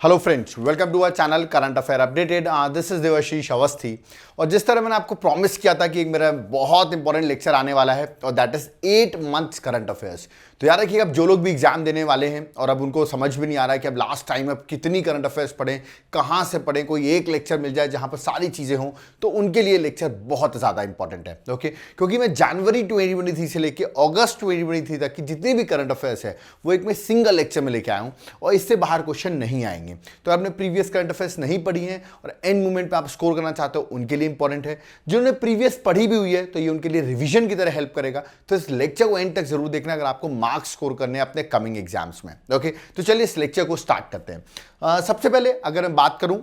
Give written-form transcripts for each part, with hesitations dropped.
Hello friends, welcome to our channel current affair updated. This is Devashish Awasthi. और जिस तरह मैंने आपको प्रॉमिस किया था कि एक मेरा बहुत इंपॉर्टेंट लेक्चर आने वाला है और that is 8 months current affairs. तो याद रखिए, अब जो लोग भी एग्जाम देने वाले हैं और अब उनको समझ भी नहीं आ रहा है कि अब लास्ट टाइम अब कितनी करंट अफेयर्स पढ़ें, कहाँ से पढ़ें, कोई एक लेक्चर मिल जाए जहाँ पर सारी चीज़ें हों, तो उनके लिए लेक्चर बहुत ज़्यादा इंपॉर्टेंट है। ओके, क्योंकि मैं जनवरी 2023 से लेकर अगस्त 2023 तक की जितनी भी करंट अफेयर्स है वो एक मैं सिंगल लेक्चर में लेके आया हूँ और इससे बाहर क्वेश्चन नहीं आएंगे। तो आपने प्रीवियस करंट अफेयर्स नहीं पढ़ी हैं और एंड मोमेंट पे आप स्कोर करना चाहते हो, उनके लिए इंपॉर्टेंट है। जिन्होंने प्रीवियस पढ़ी भी हुई है तो ये उनके लिए रिवीजन की तरह हेल्प करेगा। तो इस लेक्चर को एंड तक जरूर देखना अगर आपको मार्क्स स्कोर करने अपने कमिंग एग्जाम्स में। ओके, तो चलिए इस लेक्चर को स्टार्ट करते हैं। सबसे पहले अगर मैं बात करूं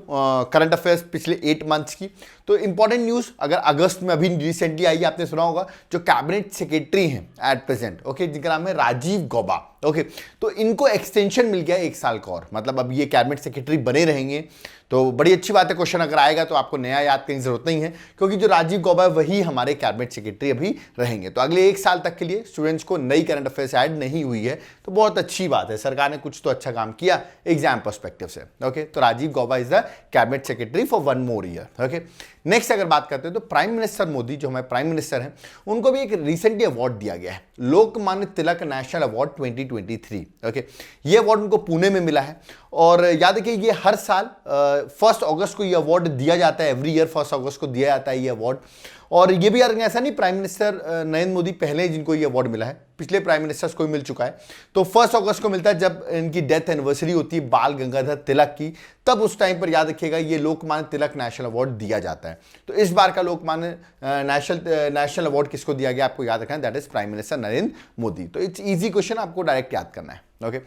करंट अफेयर्स पिछले 8 मंथ्स की, तो इंपॉर्टेंट न्यूज अगर अगस्त में अभी रिसेंटली आई है, आपने सुना होगा, जो कैबिनेट सेक्रेटरी हैं एट प्रेजेंट, ओके, जिनका नाम है राजीव गौबा। ओके, तो इनको एक्सटेंशन मिल गया 1 साल का और, मतलब अब ये कैबिनेट सेक्रेटरी बने रहेंगे। तो बड़ी अच्छी बात है। क्वेश्चन अगर आएगा तो आपको नया याद करने की जरूरत नहीं है, क्योंकि जो राजीव गौबा है वही हमारे कैबिनेट सेक्रेटरी अभी रहेंगे। तो अगले 1 साल तक के लिए स्टूडेंट्स को नई करंट अफेयर्स ऐड नहीं हुई है, तो बहुत अच्छी बात है। सरकार ने कुछ तो अच्छा काम किया एग्जाम पर्सपेक्टिव से। ओके, तो Rajiv Gauba is the cabinet secretary for 1 more year. Okay, next अगर बात करते हैं तो प्राइम मिनिस्टर मोदी, जो हमारे प्राइम मिनिस्टर हैं, उनको भी एक रिसेंटली अवार्ड दिया गया है, Lokmanya Tilak national award 2023। Okay, ये अवार्ड उनको पुणे में मिला है। और याद रखिए, ये हर साल 1 अगस्त को ये अवार्ड दिया जाता है। एवरी ईयर 1 अगस्त को दिया जाता है ये अवार्ड। और ये भी याद रखिए, ऐसा नहीं प्राइम मिनिस्टर नरेंद्र मोदी पहले जिनको ये अवार्ड मिला है, पिछले प्राइम मिनिस्टर्स को भी मिल चुका है। तो 1 अगस्त को मिलता है जब इनकी डेथ एनिवर्सरी होती है बाल गंगाधर तिलक की, तब उस टाइम पर याद रखिएगा ये लोकमान्य तिलक नेशनल अवार्ड दिया जाता है। तो इस बार का लोकमान्य नेशनल अवार्ड किसको दिया गया आपको याद रखना है, that is prime minister Narendra Modi. तो इट्स इजी क्वेश्चन, आपको डायरेक्ट याद करना है। ओके,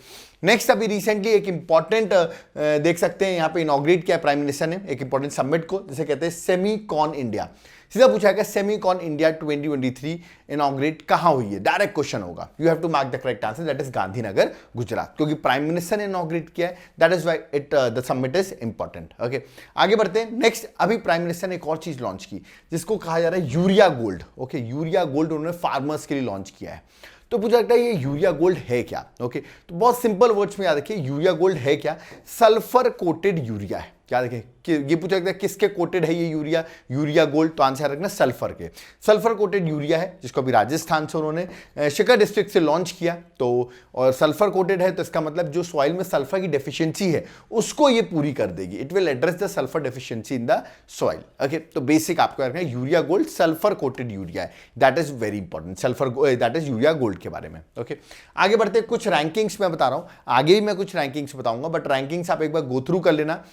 नेक्स्ट अभी रिसेंटली एक इंपॉर्टेंट देख सकते हैं यहाँ पे इनॉग्रेट किया प्राइम मिनिस्टर ने एक इंपॉर्टेंट समिट को, जिसे कहते हैं सेमीकॉन इंडिया। सीधा पूछा गया सेमीकॉन इंडिया 2023 इनॉग्रेट कहां हुई है, डायरेक्ट क्वेश्चन होगा। You have to mark the correct answer, that is Gandhinagar, Gujarat, क्योंकि प्राइम मिनिस्टर ने इनॉग्रेट किया है, that is why it the summit is important. Okay, आगे बढ़ते हैं। नेक्स्ट, अभी प्राइम मिनिस्टर ने एक और चीज लॉन्च की जिसको कहा जा रहा है urea gold. Okay, urea gold उन्होंने फार्मर्स के लिए लॉन्च किया है। तो पूछा जाता है ये यूरिया गोल्ड है क्या। ओके, तो बहुत सिंपल वर्ड्स में याद रखिए, यूरिया गोल्ड है क्या, सल्फर कोटेड यूरिया है। क्या देखें कि ये पूछा जाता है किसके कोटेड है ये यूरिया गोल्ड, तो आंसर रखना सल्फर के। सल्फर कोटेड यूरिया है, जिसको अभी राजस्थान से उन्होंने शिकर डिस्ट्रिक्ट से लॉन्च किया। तो और सल्फर कोटेड है तो इसका मतलब जो सॉइल में सल्फर की डेफिशिएंसी है उसको ये पूरी कर देगी। It will address the sulphur deficiency in the soil. Okay, तो बेसिक आपको रखना है urea gold sulphur coated urea है, that is very important. Sulphur that is urea gold के बारे में। ओके, आगे बढ़ते हैं। कुछ रैंकिंग्स मैं बता रहा हूं, आगे भी मैं कुछ रैंकिंग्स बताऊंगा, बट रैंकिंग्स आप एक बार गो थ्रू कर लेना।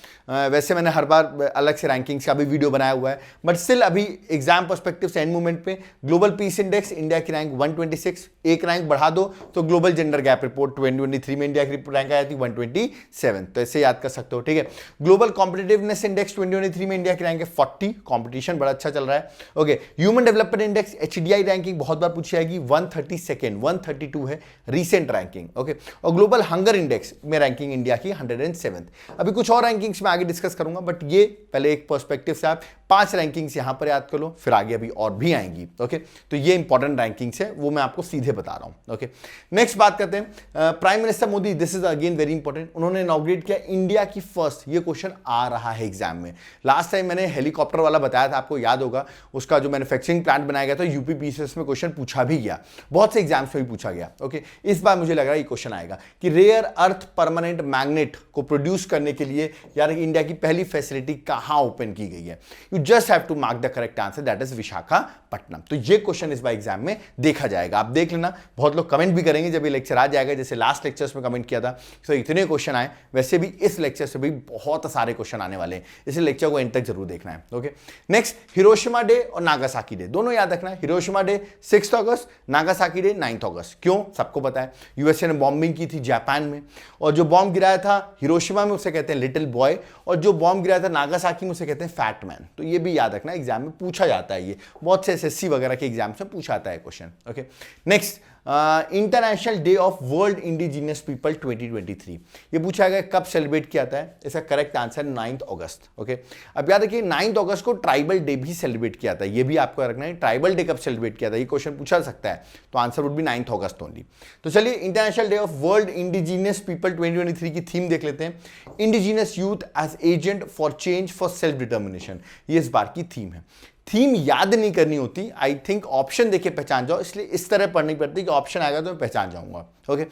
वैसे मैंने हर बार अलग से रैंकिंग्स का भी वीडियो बनाया हुआ है, बट स्टिल अभी एग्जाम पर्सपेक्टिव से एंड मूवमेंट पे ग्लोबल पीस इंडेक्स इंडिया की रैंक 126, एक रैंक बढ़ा दो तो ग्लोबल जेंडर गैप रिपोर्ट 2023 में इंडिया की रैंक आई थी 127, तो ऐसे याद कर सकते हो। ठीक है, ग्लोबल कॉम्पिटिटिवनेस इंडेक्स 2023 में इंडिया की रैंक है 40, कॉम्पिटिशन बड़ा अच्छा चल रहा है। Okay, human development index HDI ranking बहुत बार पूछी जाएगी, 132, 132 है रीसेंट रैंकिंग। ओके, और ग्लोबल हंगर इंडेक्स में रैंकिंग इंडिया की 107। अभी कुछ और रैंकिंग्स में आगे डिस्कस करूंगा, बट ये पहले एक पर्सपेक्टिव से आप 5 रैंकिंग्स यहां पर याद कर लो, फिर आगे अभी और भी आएंगी। ओके, तो ये इंपॉर्टेंट रैंकिंग्स है, वो मैं आपको सीधे बता रहा हूं। ओके, नेक्स्ट बात करते हैं prime minister Modi, this is again very important. उन्होंने इनॉग्रेट किया इंडिया की फर्स्ट, ये क्वेश्चन आ रहा है एग्जाम में। लास्ट टाइम मैंने हेलीकॉप्टर वाला बताया था, आपको याद होगा, उसका जो मैन्युफैक्चरिंग प्लांट बनाया गया था यूपी पीसीएस में क्वेश्चन पूछा भी गया, बहुत से एग्जाम्स में भी पूछा गया। ओके, इस बार मुझे लग रहा है ये क्वेश्चन आएगा कि रेयर अर्थ परमानेंट मैग्नेट को प्रोड्यूस करने के लिए यार इंडिया की पहली फैसिलिटी कहां ओपन की गई है। You just have to mark the correct answer, that is Visakhapatnam. तो ये क्वेश्चन इस बार एग्जाम में देखा जाएगा, आप देख लेना। बहुत लोग कमेंट भी करेंगे जब ये लेक्चर आ जाएगा, जैसे लास्ट लेक्चर्स में कमेंट किया था तो इतने क्वेश्चन आए, वैसे भी इस लेक्चर से भी बहुत सारे क्वेश्चन आने वाले हैं, इसलिए लेक्चर को एंड तक जरूर देखना है। ओके, नेक्स्ट, हिरोशिमा डे और नागासाकी डे दोनों याद रखना है। हिरोशिमा डे 6 अगस्त, नागासाकी डे 9 अगस्त। क्यों, सबको पता है, यूएसए ने बॉम्बिंग की थी जापान में, और जो बॉम्ब गिराया था हिरोशिमा में उसे कहते हैं लिटिल बॉय, और जो बॉम्ब गिराया था नागासाकी में उसे कहते हैं फैट मैन। तो ये भी याद रखना, एग्जाम में पूछा जाता है, ये बहुत से एसएससी वगैरह के एग्जाम्स में पूछा आता है question. Okay, next, international day of world indigenous people 2023, ये पूछा गया कब सेलिब्रेट किया जाता है। इसका करेक्ट आंसर 9 अगस्त। ओके, अब याद रखिए 9 अगस्त को ट्राइबल डे भी सेलिब्रेट किया था, ये भी आपको रखना है। ट्राइबल डे कब सेलिब्रेट किया था, ये क्वेश्चन पूछा सकता है, तो answer would be 9 August only. तो चलिए international day of world indigenous people 2023 की थीम देख लेते हैं। Indigenous youth as agent for change for self determination, ये इस बार की थीम है। थीम याद नहीं करनी होती, आई थिंक ऑप्शन देके पहचान जाओ, इसलिए इस तरह पढ़नी पड़ती है कि ऑप्शन आएगा तो मैं पहचान जाऊंगा। ओके,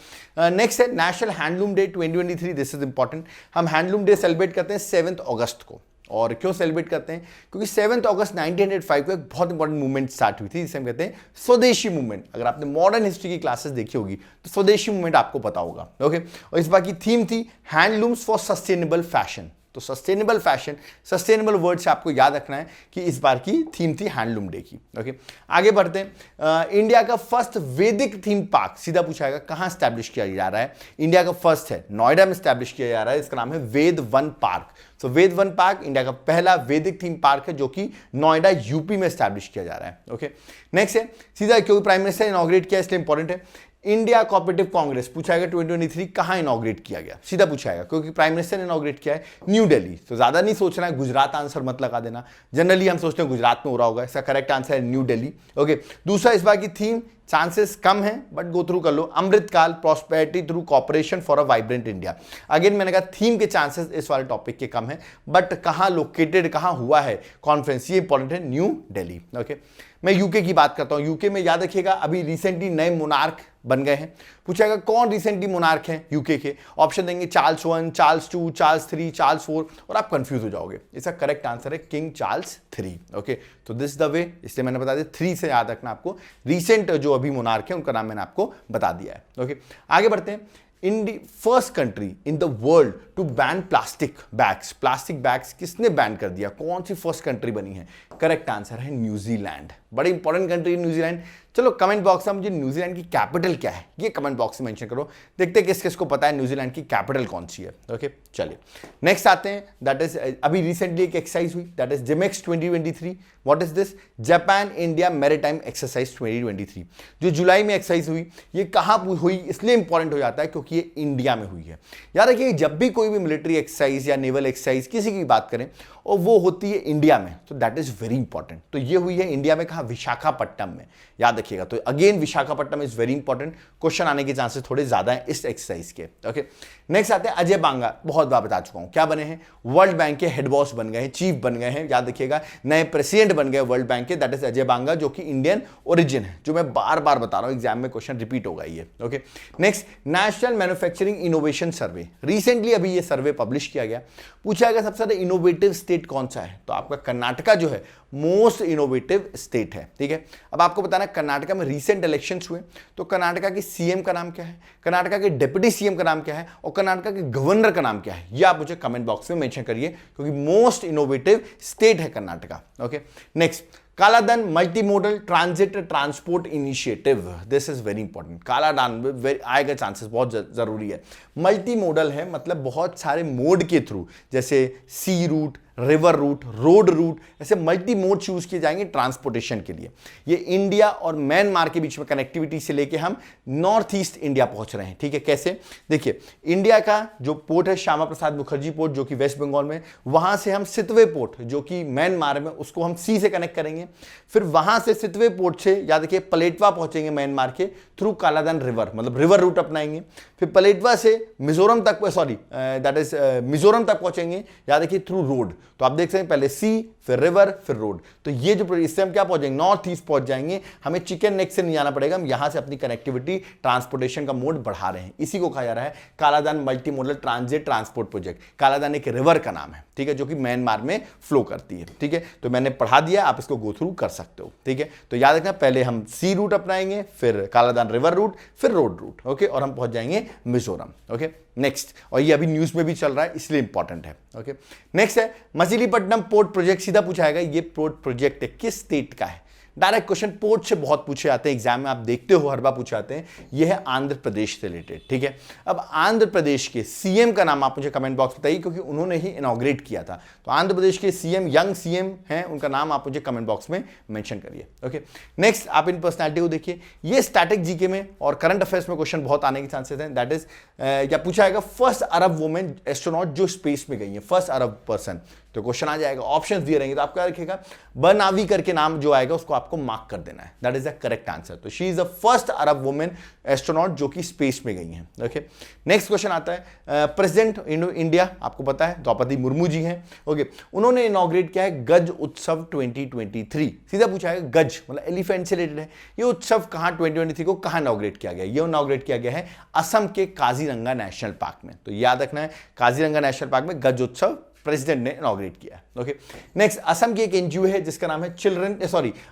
नेक्स्ट है national handloom day 2023, this is important. हम हैंडलूम डे सेलिब्रेट करते हैं 7 अगस्त को, और क्यों सेलिब्रेट करते हैं, क्योंकि 7 अगस्त 1905 को एक बहुत इंपॉर्टेंट मूवमेंट स्टार्ट हुई थी, जिसे हम कहते हैं स्वदेशी मूवमेंट। अगर आपने मॉडर्न हिस्ट्री की क्लासेस देखी होगी तो स्वदेशी मूवमेंट आपको पता होगा। ओके, और इस बार की थीम थी हैंडलूम्स फॉर सस्टेनेबल फैशन। तो सस्टेनेबल फैशन, सस्टेनेबल वर्ड से आपको याद रखना है कि इस बार की थीम थी हैंडलूम डे की। ओके, आगे बढ़ते हैं। इंडिया का फर्स्ट वैदिक थीम पार्क, सीधा पूछाएगा कहां स्टैब्लिश किया जा रहा है। इंडिया का फर्स्ट है, नोएडा में स्टैब्लिश किया जा रहा है, इसका नाम है वेद वन पार्क। तो वेद वन पार्क इंडिया का पहला वैदिक थीम पार्क है, जो कि नोएडा यूपी में स्टैब्लिश किया जा रहा है। ओके, नेक्स्ट है सीधा, क्योंकि प्राइम मिनिस्टर इनॉग्रेट किया इसलिए इंपॉर्टेंट है। इंडिया कोऑपरेटिव कांग्रेस पूछाएगा 2023 कहां इनॉग्रेट किया गया, सीधा पूछाएगा, क्योंकि प्राइम मिनिस्टर ने इनॉग्रेट किया है न्यू दिल्ली। तो ज्यादा नहीं सोचना है, गुजरात आंसर मत लगा देना, जनरली हम सोचते हैं गुजरात में हो रहा होगा, इसका करेक्ट आंसर है न्यू दिल्ली। ओके, दूसरा इस बार की थीम चांसेस कम है बट गो थ्रू कर लो, Amritkaal prosperity through cooperation for a vibrant India. Again मैंने कहा थीम के चांसेस इस वाले टॉपिक के कम है, बट कहां लोकेटेड, कहां हुआ है कॉन्फ्रेंस, ये इंपॉर्टेंट है, न्यू दिल्ली। ओके, मैं यूके की बात करता हूं। यूके में याद रखिएगा अभी रिसेंटली नए मोनार्क बन गए हैं। पूछेगा कौन रिसेंटली मोनार्क हैं यूके के, ऑप्शन देंगे चार्ल्स 1, चार्ल्स 2, चार्ल्स 3, चार्ल्स 4, और आप कंफ्यूज हो जाओगे। इसका करेक्ट आंसर है किंग चार्ल्स 3। ओके, तो दिस द वे, इसलिए मैंने बता दिया 3 से याद रखना आपको। रिसेंट जो अभी मोनार्क है उनका नाम मैंने आपको बता दिया है। ओके, आगे बढ़ते हैं। First country in the world to ban plastic bags, plastic bags किसने बैन कर दिया, कौन सी फर्स्ट कंट्री बनी है, करेक्ट आंसर है न्यूजीलैंड। बड़ी इंपॉर्टेंट कंट्री न्यूजीलैंड। चलो कमेंट बॉक्स में मुझे न्यूजीलैंड की कैपिटल क्या है ये कमेंट बॉक्स में मेंशन करो, देखते हैं किस किस को पता है न्यूजीलैंड की कैपिटल कौन सी है। ओके, चलिए नेक्स्ट आते हैं, दैट इज अभी रिसेंटली एक एक्सरसाइज हुई, that is JIMEX 2023। What is this, Japan India maritime exercise 2023, जो जुलाई में एक्सरसाइज हुई। ये कहां हुई इसलिए इंपॉर्टेंट हो जाता है क्योंकि ये इंडिया में हुई है। याद रखिए जब भी कोई भी मिलिट्री एक्सरसाइज या नेवल एक्सरसाइज किसी की बात करें और वो होती है इंडिया में, तो दैट इज वेरी इंपॉर्टेंट। तो ये हुई है इंडिया में, कहा विशाखापट्टनम में, याद रखिएगा। तो again Visakhapatnam is very important, question आने के चांसेस थोड़े ज्यादा हैं इस एक्सरसाइज के। ओके, नेक्स्ट आते हैं अजय बांगा, बहुत बार बता चुका हूं क्या बने हैं, वर्ल्ड बैंक के हेड बॉस बन गए हैं, चीफ बन गए हैं, याद रखिएगा नए प्रेसिडेंट बन गए वर्ल्ड बैंक के, दैट इज अजय बांगा, जो कि इंडियन ओरिजिन है, जो मैं बार बार बता रहा हूं, एग्जाम में क्वेश्चन रिपीट होगा ये। Okay, next national manufacturing innovation survey, recently अभी ये सर्वे पब्लिश किया गया। पूछा गया सबसे ज्यादा इनोवेटिव स्टेट कौन सा है, तो आपका कर्नाटका जो है मोस्ट इनोवेटिव स्टेट है। ठीक है, अब आपको बताना कर्नाटका में रीसेंट इलेक्शंस हुए, तो कर्नाटका के सीएम का नाम क्या है, कर्नाटका के डिप्टी सीएम का नाम क्या है, और कर्नाटका के गवर्नर का नाम क्या है, ये आप मुझे कमेंट बॉक्स में मेंशन करिए, क्योंकि मोस्ट इनोवेटिव स्टेट है कर्नाटका। ओके, नेक्स्ट कालाधन multimodal transit transport initiative, this is very important. कालाधन आएगा चांसेस बहुत जरूरी है। मल्टीमोडल है मतलब बहुत सारे मोड के थ्रू, जैसे sea route, river route, road route, ऐसे मल्टी मोड चूज किए जाएंगे ट्रांसपोर्टेशन के लिए। ये इंडिया और म्यांमार के बीच में कनेक्टिविटी से लेके हम नॉर्थ ईस्ट इंडिया पहुंच रहे हैं। ठीक है, कैसे, देखिए इंडिया का जो पोर्ट है श्यामा प्रसाद मुखर्जी पोर्ट, जो कि वेस्ट बंगाल में, वहां से हम सितवे पोर्ट जो कि म्यांमार में, उसको हम सी से कनेक्ट करेंगे। फिर वहां से सितवे पोर्ट से याद रखिए पलेटवा पहुंचेंगे म्यांमार के थ्रू कालाधन रिवर, मतलब रिवर रूट अपनाएंगे। फिर पलेटवा से मिजोरम तक, सॉरी दैट इज मिजोरम तक पहुंचेंगे, याद रखिए थ्रू रोड। तो आप देख सकते हैं पहले सी, फिर रिवर, फिर रोड। तो ये जो इससे हम क्या पहुंचेंगे, नॉर्थ ईस्ट पहुंच जाएंगे। हमें चिकन नेक से नहीं जाना पड़ेगा, हम यहां से अपनी कनेक्टिविटी ट्रांसपोर्टेशन का मोड बढ़ा रहे हैं। इसी को कहा जा रहा है कालाधन multi modal transit transport project. कालाधन एक रिवर का नाम है, ठीक है, जो कि म्यांमार में फ्लो करती है। ठीक है, तो मैंने पढ़ा दिया, आप इसको गो थ्रू कर सकते हो। ठीक है, तो याद रखना पहले हम सी रूट अपनाएंगे, फिर कालाधन रिवर रूट, फिर रोड रूट। ओके, और हम पहुंच जाएंगे मिजोरम। ओके, नेक्स्ट, और ये अभी न्यूज में भी चल रहा है इसलिए इंपॉर्टेंट है। ओके, नेक्स्ट है मछलीपट्टनम पोर्ट प्रोजेक्ट, सीधा पूछा जाएगा ये पोर्ट प्रोजेक्ट किस स्टेट का है। डायरेक्ट क्वेश्चन पोर्ट से बहुत पूछे जाते हैं, एग्जाम में आप देखते हो हर बार पूछे जाते हैं। यह है आंध्र प्रदेश से रिलेटेड, ठीक है। अब आंध्र प्रदेश के सीएम का नाम आप मुझे कमेंट बॉक्स बताइए, क्योंकि उन्होंने ही इनॉग्रेट किया था। तो आंध्र प्रदेश के सीएम, यंग सीएम हैं, उनका नाम आप मुझे कमेंट बॉक्स में मेंशन करिए। ओके, नेक्स्ट आप इन पर्सनालिटी को देखिए। ये स्टैटिक जीके में और करंट अफेयर्स में क्वेश्चन बहुत आने के चांसेस हैं। दैट इज क्या पूछा जाएगा, फर्स्ट अरब वुमेन एस्ट्रोनॉट जो स्पेस में गई है, फर्स्ट अरब पर्सन। तो क्वेश्चन आ जाएगा, ऑप्शंस दिए रहेंगे, तो आपको क्या रखेगा, बनावी करके नाम जो आएगा उसको आपको मार्क कर देना है। That is the correct answer. तो she is the first Arab women astronaut जो कि स्पेस में गई हैं। ओके, नेक्स्ट क्वेश्चन आता है, प्रेसिडेंट इंडिया आपको पता है द्रौपदी मुर्मू जी हैं। ओके, उन्होंने इनॉग्रेट किया है गज उत्सव 2023। सीधा पूछा है, गज मतलब एलिफेंट से रिलेटेड है। ये उत्सव कहां 2023 को कहां इनॉग्रेट किया गया? ये इनॉग्रेट किया गया है असम के काजीरंगा नेशनल पार्क में। तो याद रखना है, काजीरंगा नेशनल पार्क में गज उत्सव प्रेसिडेंट ने इनॉग्रेट किया। ओके, नेक्स्ट असम की एक एनजीओ है जिसका नाम है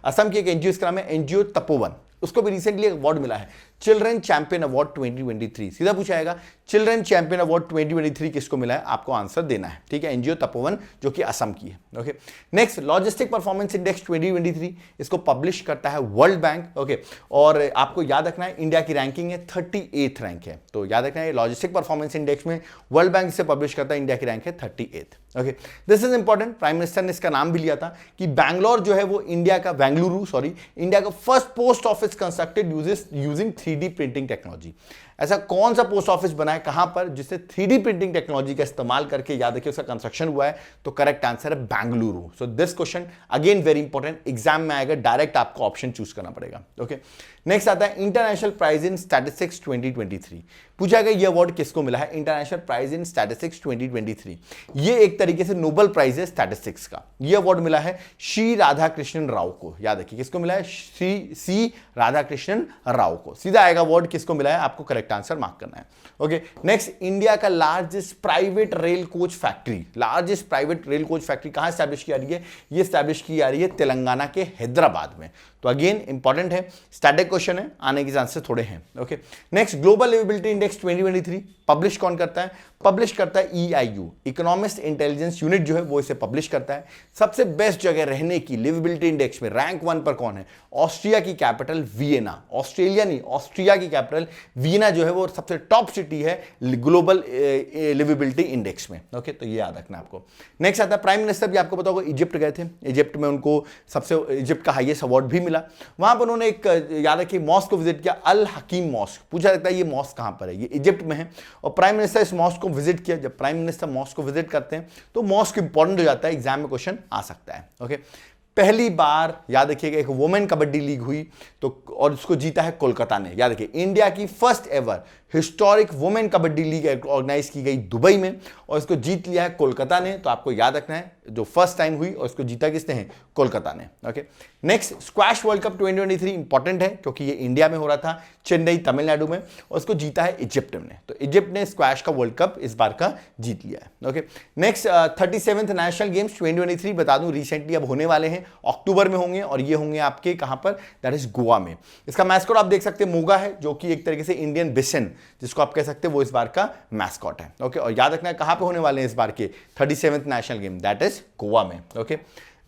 असम की एक एनजीओ जिसका नाम है एनजीओ तपोवन। उसको भी रिसेंटली एक अवार्ड मिला है, चिल्ड्रन चैंपियन अवार्ड 2023। सीधा पूछा जाएगा, चिल्ड्रन चैंपियन अवार्ड 2023 किसको मिला है? आपको आंसर देना है, ठीक है। एनजीओ तपोवन जो कि असम की है। Okay, next logistic performance index 2023, इसको पब्लिश करता है वर्ल्ड बैंक। ओके, और आपको याद रखना है इंडिया की रैंकिंग है 38th रैंक है। तो याद रखना है लॉजिस्टिक परफॉर्मेंस इंडेक्स में वर्ल्ड बैंक इसे पब्लिश करता है, इंडिया की रैंक है 38th। Okay, this is important. Prime minister ने इसका नाम भी लिया था कि बैंगलोर जो है वो इंडिया का first post office constructed using 3D printing technology. ऐसा कौन सा पोस्ट ऑफिस बना है कहां पर जिससे 3D प्रिंटिंग टेक्नोलॉजी का इस्तेमाल करके, याद रखिए, उसका कंस्ट्रक्शन हुआ है? तो करेक्ट आंसर है Bengaluru. So this question again very important, exam में आएगा, डायरेक्ट आपको ऑप्शन चूज करना पड़ेगा। ओके, नेक्स्ट आता है इंटरनेशनल प्राइज इन स्टैटिस्टिक्स 2023। पूछा गया ये अवार्ड किसको मिला है? International prize in statistics 2023। ये एक तरीके से नोबेल प्राइज है स्टैटिस्टिक्स का। ये अवार्ड मिला है श्री राधाकृष्णन राव को। याद रखिए किसको मिला है? सी राधाकृष्णन राव को। सीधा आएगा अवार्ड किसको मिला है, आपको करेक्ट आंसर मार्क करना है। ओके, नेक्स्ट इंडिया का largest private rail coach factory कहां स्टैब्लिश की जा रही है? ये स्टैब्लिश की जा रही है तेलंगाना के हैदराबाद में। तो अगेन इंपॉर्टेंट है, स्टैटिक क्वेश्चन है, आने के चांसेस थोड़े हैं। Okay, next global liveability index 2023 publish कौन करता है? पब्लिश करता है EIU, इकोनॉमिस्ट इंटेलिजेंस यूनिट जो है वो इसे पब्लिश करता है। सबसे बेस्ट जगह रहने की लिवेबिलिटी इंडेक्स में रैंक 1 पर कौन है? ऑस्ट्रिया की कैपिटल वियना। ऑस्ट्रेलिया नहीं, ऑस्ट्रिया की कैपिटल वियना जो है वो सबसे टॉप सिटी है ग्लोबल लिवेबिलिटी इंडेक्स में। ओके, तो ये याद रखना आपको। नेक्स्ट आता है प्राइम मिनिस्टर भी आपको पता होगा इजिप्ट गए थे। इजिप्ट में उनको इजिप्ट का हाईएस्ट अवार्ड भी मिला। वहां पर उन्होंने एक, याद रखिए, मॉस्क को विजिट किया, अल हकीम मॉस्क। पूछा जाता है ये मॉस्क कहां पर है? ये इजिप्ट में है। और प्राइम मिनिस्टर इस मॉस्क को विजिट किया। जब प्राइम मिनिस्टर मॉस्क को विजिट करते हैं तो मॉस्क इंपॉर्टेंट हो जाता है, एग्जाम में क्वेश्चन आ सकता है। ओके, पहली बार याद रखिएगा एक वुमेन कबड्डी लीग हुई तो, और उसको जीता है कोलकाता ने। याद रखिए इंडिया की first ever historic women kabaddi league organise की गई दुबई में और इसको जीत लिया है कोलकाता ने। तो आपको याद रखना है जो फर्स्ट टाइम हुई और इसको जीता किसने है? कोलकाता ने। Okay, next squash world cup 2023 important है क्योंकि ये इंडिया में हो रहा था, चेन्नई तमिलनाडु में, और इसको जीता है इजिप्ट ने। तो इजिप्ट ने स्क्वैश का वर्ल्ड कप इस बार का जीत लिया है। Okay, next 37th national games 2023 बता दूं रिसेंटली अब होने वाले हैं, अक्टूबर में होंगे और ये होंगे आपके कहां पर? दैट इज गोवा में। इसका मैस्कॉट आप देख सकते हैं मोगा है, जो कि एक तरीके से इंडियन बिसन जिसको आप कह सकते हैं वो इस बार का मैस्कॉट है। ओके, और याद रखना है कहां पे होने वाले हैं इस बार के 37th national game? That is Goa में। ओके,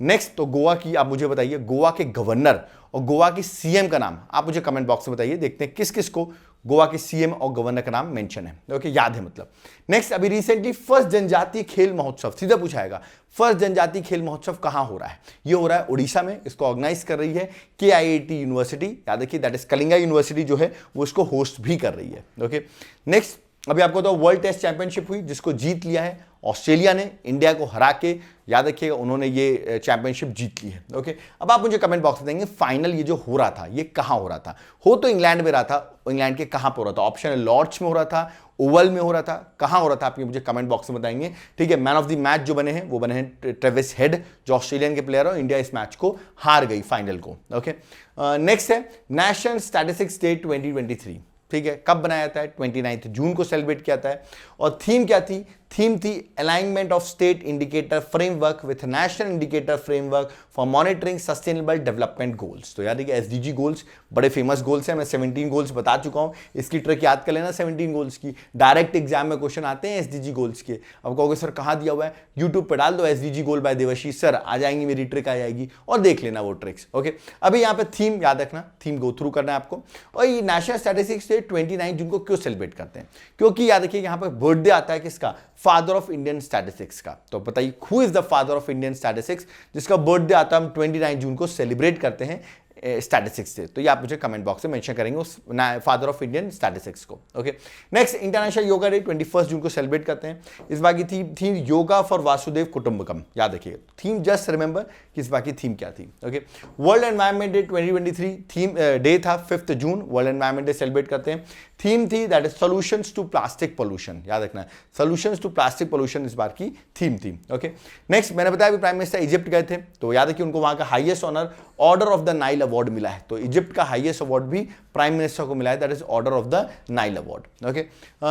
नेक्स्ट तो गोवा की आप मुझे बताइए, गोवा के गवर्नर और गोवा की सीएम का नाम आप मुझे कमेंट बॉक्स में बताइए, देखते हैं किस किस को गोवा के सीएम और गवर्नर का नाम मेंशन है। ओके, याद है मतलब। नेक्स्ट, अभी रिसेंटली फर्स्ट जनजातीय खेल महोत्सव, सीधा पूछा जाएगा फर्स्ट जनजातीय खेल महोत्सव कहां हो रहा है? ये हो रहा है उड़ीसा में। इसको ऑर्गेनाइज कर रही है KIIT यूनिवर्सिटी। याद रखिए दैट इज कलिंगा यूनिवर्सिटी जो है वो इसको होस्ट भी कर रही है। ओके, नेक्स्ट अभी आपको तो वर्ल्ड टेस्ट चैंपियनशिप हुई जिसको जीत लिया है ऑस्ट्रेलिया ने, इंडिया को हरा के। याद रखिएगा उन्होंने ये चैंपियनशिप जीत ली है। ओके, अब आप मुझे कमेंट बॉक्स में देंगे फाइनल ये जो हो रहा था ये कहां हो रहा था? हो तो इंग्लैंड में रहा था, इंग्लैंड के कहां पर हो रहा था? ऑप्शन है लॉर्ड्स में हो रहा था, ओवल में हो रहा था, कहां हो रहा था? आप ये मुझे कमेंट बॉक्स में बताएंगे। ठीक है, मैन ऑफ द मैच जो बने हैं वो बने हैं ट्रेविस हेड जो ऑस्ट्रेलियन के प्लेयर है। इंडिया इस मैच को हार गई फाइनल को। ओके, नेक्स्ट है नेशनल स्टैटिस्टिक्स डे 2023। ठीक है, कब बनाया जाता है? 29 जून को सेलिब्रेट किया जाता है। और थीम क्या थी? थीम थी alignment of state indicator framework with national indicator framework for monitoring sustainable development goals. तो याद है कि एसडीजी गोल्स बड़े फेमस गोल्स हैं, मैं 17 गोल्स बता चुका हूं, इसकी ट्रिक याद कर लेना 17 गोल्स की। डायरेक्ट एग्जाम में क्वेश्चन आते हैं एसडीजी गोल्स के। अब कहोगे सर कहां दिया हुआ है, यूट्यूब पे डाल दो SDG goal by Devashish sir, आ जाएंगी, मेरी ट्रिक आ जाएगी और देख लेना वो ट्रिक्स। ओके, अभी यहाँ पे थीम याद रखना, थीम गो थ्रू करना है आपको। और ये नेशनल स्टैटिस्टिक्स डे 29 जून को क्यों सेलिब्रेट करते हैं, क्योंकि याद रखिए यहाँ पे बर्थडे आता है किसका, फादर ऑफ इंडियन स्टैटिस्टिक्स का। तो बताइए who is the father of Indian statistics जिसका बर्थडे आता है, हम 29 जून को सेलिब्रेट करते हैं स्टैटिस्टिक्स से। तो ये आप मुझे कमेंट बॉक्स में मेंशन करेंगे उस फादर ऑफ इंडियन स्टैटिस्टिक्स को। Okay, next international yoga day 21 जून को सेलिब्रेट करते हैं। इस बार की थीम योगा फॉर वासुदेव कुटुंबकम, याद रखिए थीम, जस्ट रिमेंबर कि इस बार की थीम क्या थी। Okay, world environment day 2023 theme day था 5 June, world environment day celebrate करते हैं। थीम थी that is solutions to plastic pollution, याद रखना है सॉल्यूशंस टू प्लास्टिक पोल्यूशन इस बार की थीम थी। ओके, नेक्स्ट मैंने बताया प्राइम मिनिस्टर इजिप्ट गए थे, तो याद है कि उनको वहां का highest honour order of the Nile award मिला है। तो इजिप्ट का हाईएस्ट अवार्ड भी प्राइम मिनिस्टर को मिला है, that is order of the Nile award. Okay,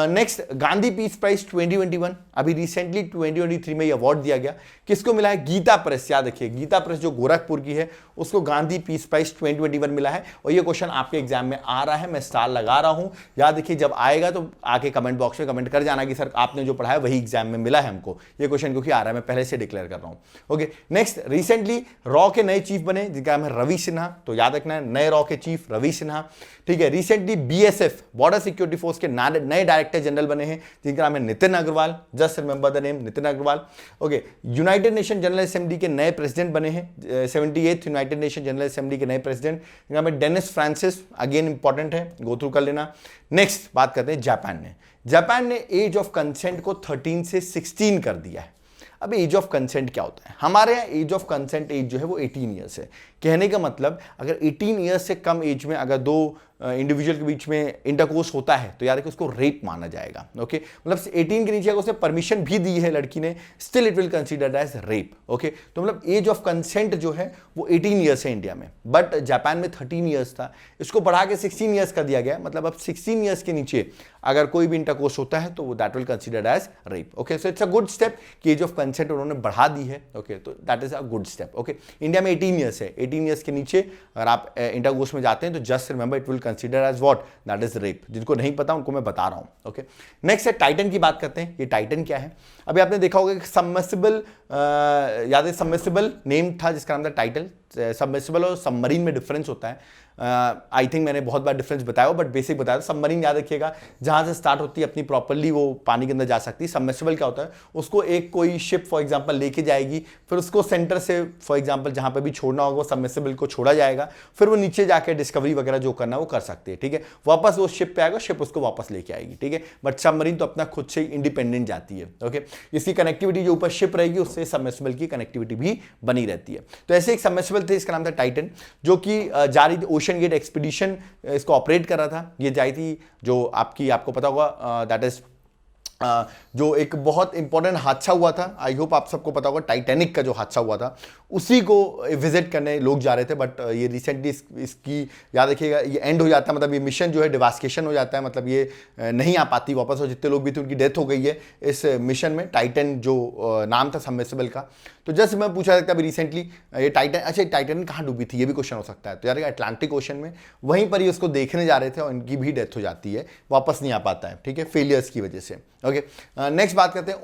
next Gandhi peace prize 2021, अभी रिसेंटली 2023 में ये अवार्ड दिया गया, किसको मिला है, गीता प्रेस, याद रखिए गीता प्रेस जो गोरखपुर की है उसको गांधी पीस प्राइज 2021 मिला है। और ये क्वेश्चन आपके एग्जाम में आ रहा है, मैं स्टार लगा रहा हूं, याद रखिए जब आएगा तो आके कमेंट बॉक्स में कमेंट कर जाना कि सर आपने जो पढ़ा है वही एग्जाम में मिला है हमको, ये क्वेश्चन क्योंकि आ रहा है, मैं पहले से डिक्लेयर कर रहा हूं। ओके, नेक्स्ट रिसेंटली रॉ के नए चीफ बने जिनका नाम है रवि सिन्हा, तो याद रखना है नए रॉ के चीफ रवि सिन्हा। ठीक है, recently BSF border security force के नए डायरेक्टर जनरल बने हैं जिनका नाम है Nitin Agrawal, just remember the name Nitin Agrawal. Okay, united nation general assembly के नए प्रेसिडेंट बने हैं, 78th United nation general assembly के नए प्रेसिडेंट जिनका नाम है डेनिस फ्रांसिस, अगेन इंपॉर्टेंट है, गो थ्रू कर लेना। नेक्स्ट बात करते हैं जापान ने एज ऑफ कंसेंट को 13 से 16 कर दिया है। अब एज ऑफ कंसेंट क्या होता है, हमारे यहाँ एज ऑफ कंसेंट एज जो है वो 18 ईयर्स है। कहने का मतलब अगर 18 ईयर्स से कम एज में अगर दो इंडिविजुअल के बीच में इंटरकोर्स होता है तो याद है कि उसको रेप माना जाएगा। ओके, मतलब 18 के नीचे अगर उसने परमिशन भी दी है लड़की ने, still it will considered as rape. Okay, तो मतलब एज ऑफ कंसेंट जो है वो 18 ईयर्स है इंडिया में, बट जापान में 13 ईयर्स था, इसको बढ़ा के 16 ईयर्स कर दिया गया। मतलब अब 16 ईयर्स के नीचे अगर कोई भी इंटरकोर्स होता है तो that will considered as rape. Okay, so it's a good step कि एज ऑफ कंसेंट उन्होंने बढ़ा दी है। ओके, तो that is a good step. Okay, India में 18 ईयर्स है, 18 ईयर्स के नीचे अगर आप इंटरकोर्स में जाते हैं तो just remember it will consider as what, that is rape. जिनको नहीं पता उनको मैं बता रहा हूं। ओके, नेक्स्ट है टाइटन की बात करते हैं। ये टाइटन क्या है, अभी आपने देखा होगा कि सबमर्सिबल, याद है सबमर्सिबल नेम था जिसका नाम था टाइटल। सबमर्सिबल और सबमरीन में डिफरेंस होता है, आई थिंक मैंने बहुत बार डिफरेंस बताया, बट बेसिक बताया। सबमरीन याद रखिएगा जहां से स्टार्ट होती है अपनी प्रॉपर्ली वो पानी के अंदर जा सकती है। सबमर्सिबल क्या होता है, उसको एक कोई शिप फॉर एग्जांपल लेके जाएगी, फिर उसको सेंटर से फॉर एग्जांपल जहां पे भी छोड़ना होगा वो सबमर्सिबल को छोड़ा जाएगा, फिर वो नीचे जाकर डिस्कवरी वगैरह जो करना वो कर सकती है। ठीक है, वापस वो शिप पे आएगा, शिप उसको वापस लेके आएगी। ठीक है, बट सबमरीन तो अपना खुद से इंडिपेंडेंट जाती है। ओके, इसकी कनेक्टिविटी जो ऊपर शिप रहेगी उससे सबमर्सिबल की कनेक्टिविटी भी बनी रहती है। तो ऐसे एक सबमर्सिबल थे, इसका नाम था टाइटन, जो कि जा रही थी ओशन गेट एक्सपीडिशन, इसको ऑपरेट कर रहा था। ये जाई थी जो आपको पता होगा, दैट इज जो एक बहुत इंपॉर्टेंट हादसा हुआ था, आई होप आप सबको पता होगा, टाइटैनिक का जो हादसा हुआ था उसी को विजिट करने लोग जा रहे थे। बट ये रिसेंटली इसकी याद रखिएगा ये एंड हो जाता है, मतलब ये मिशन जो है डिवास्केशन हो जाता है, मतलब ये नहीं आ पाती वापस, और जितने लोग भी थे उनकी डेथ हो गई है इस मिशन में। टाइटन जो नाम था सबमर्सिबल का, तो जस्ट मैं पूछा सकता अभी रिसेंटली ये टाइटन, अच्छा टाइटन कहाँ डूबी थी, ये भी क्वेश्चन हो सकता है। तो यार अटलांटिक ओशन में, वहीं पर ही उसको देखने जा रहे थे और इनकी भी डेथ हो जाती है, वापस नहीं आ पाता है। ठीक है, फेलियर्स की वजह से। ओके, नेक्स्ट बात करते हैं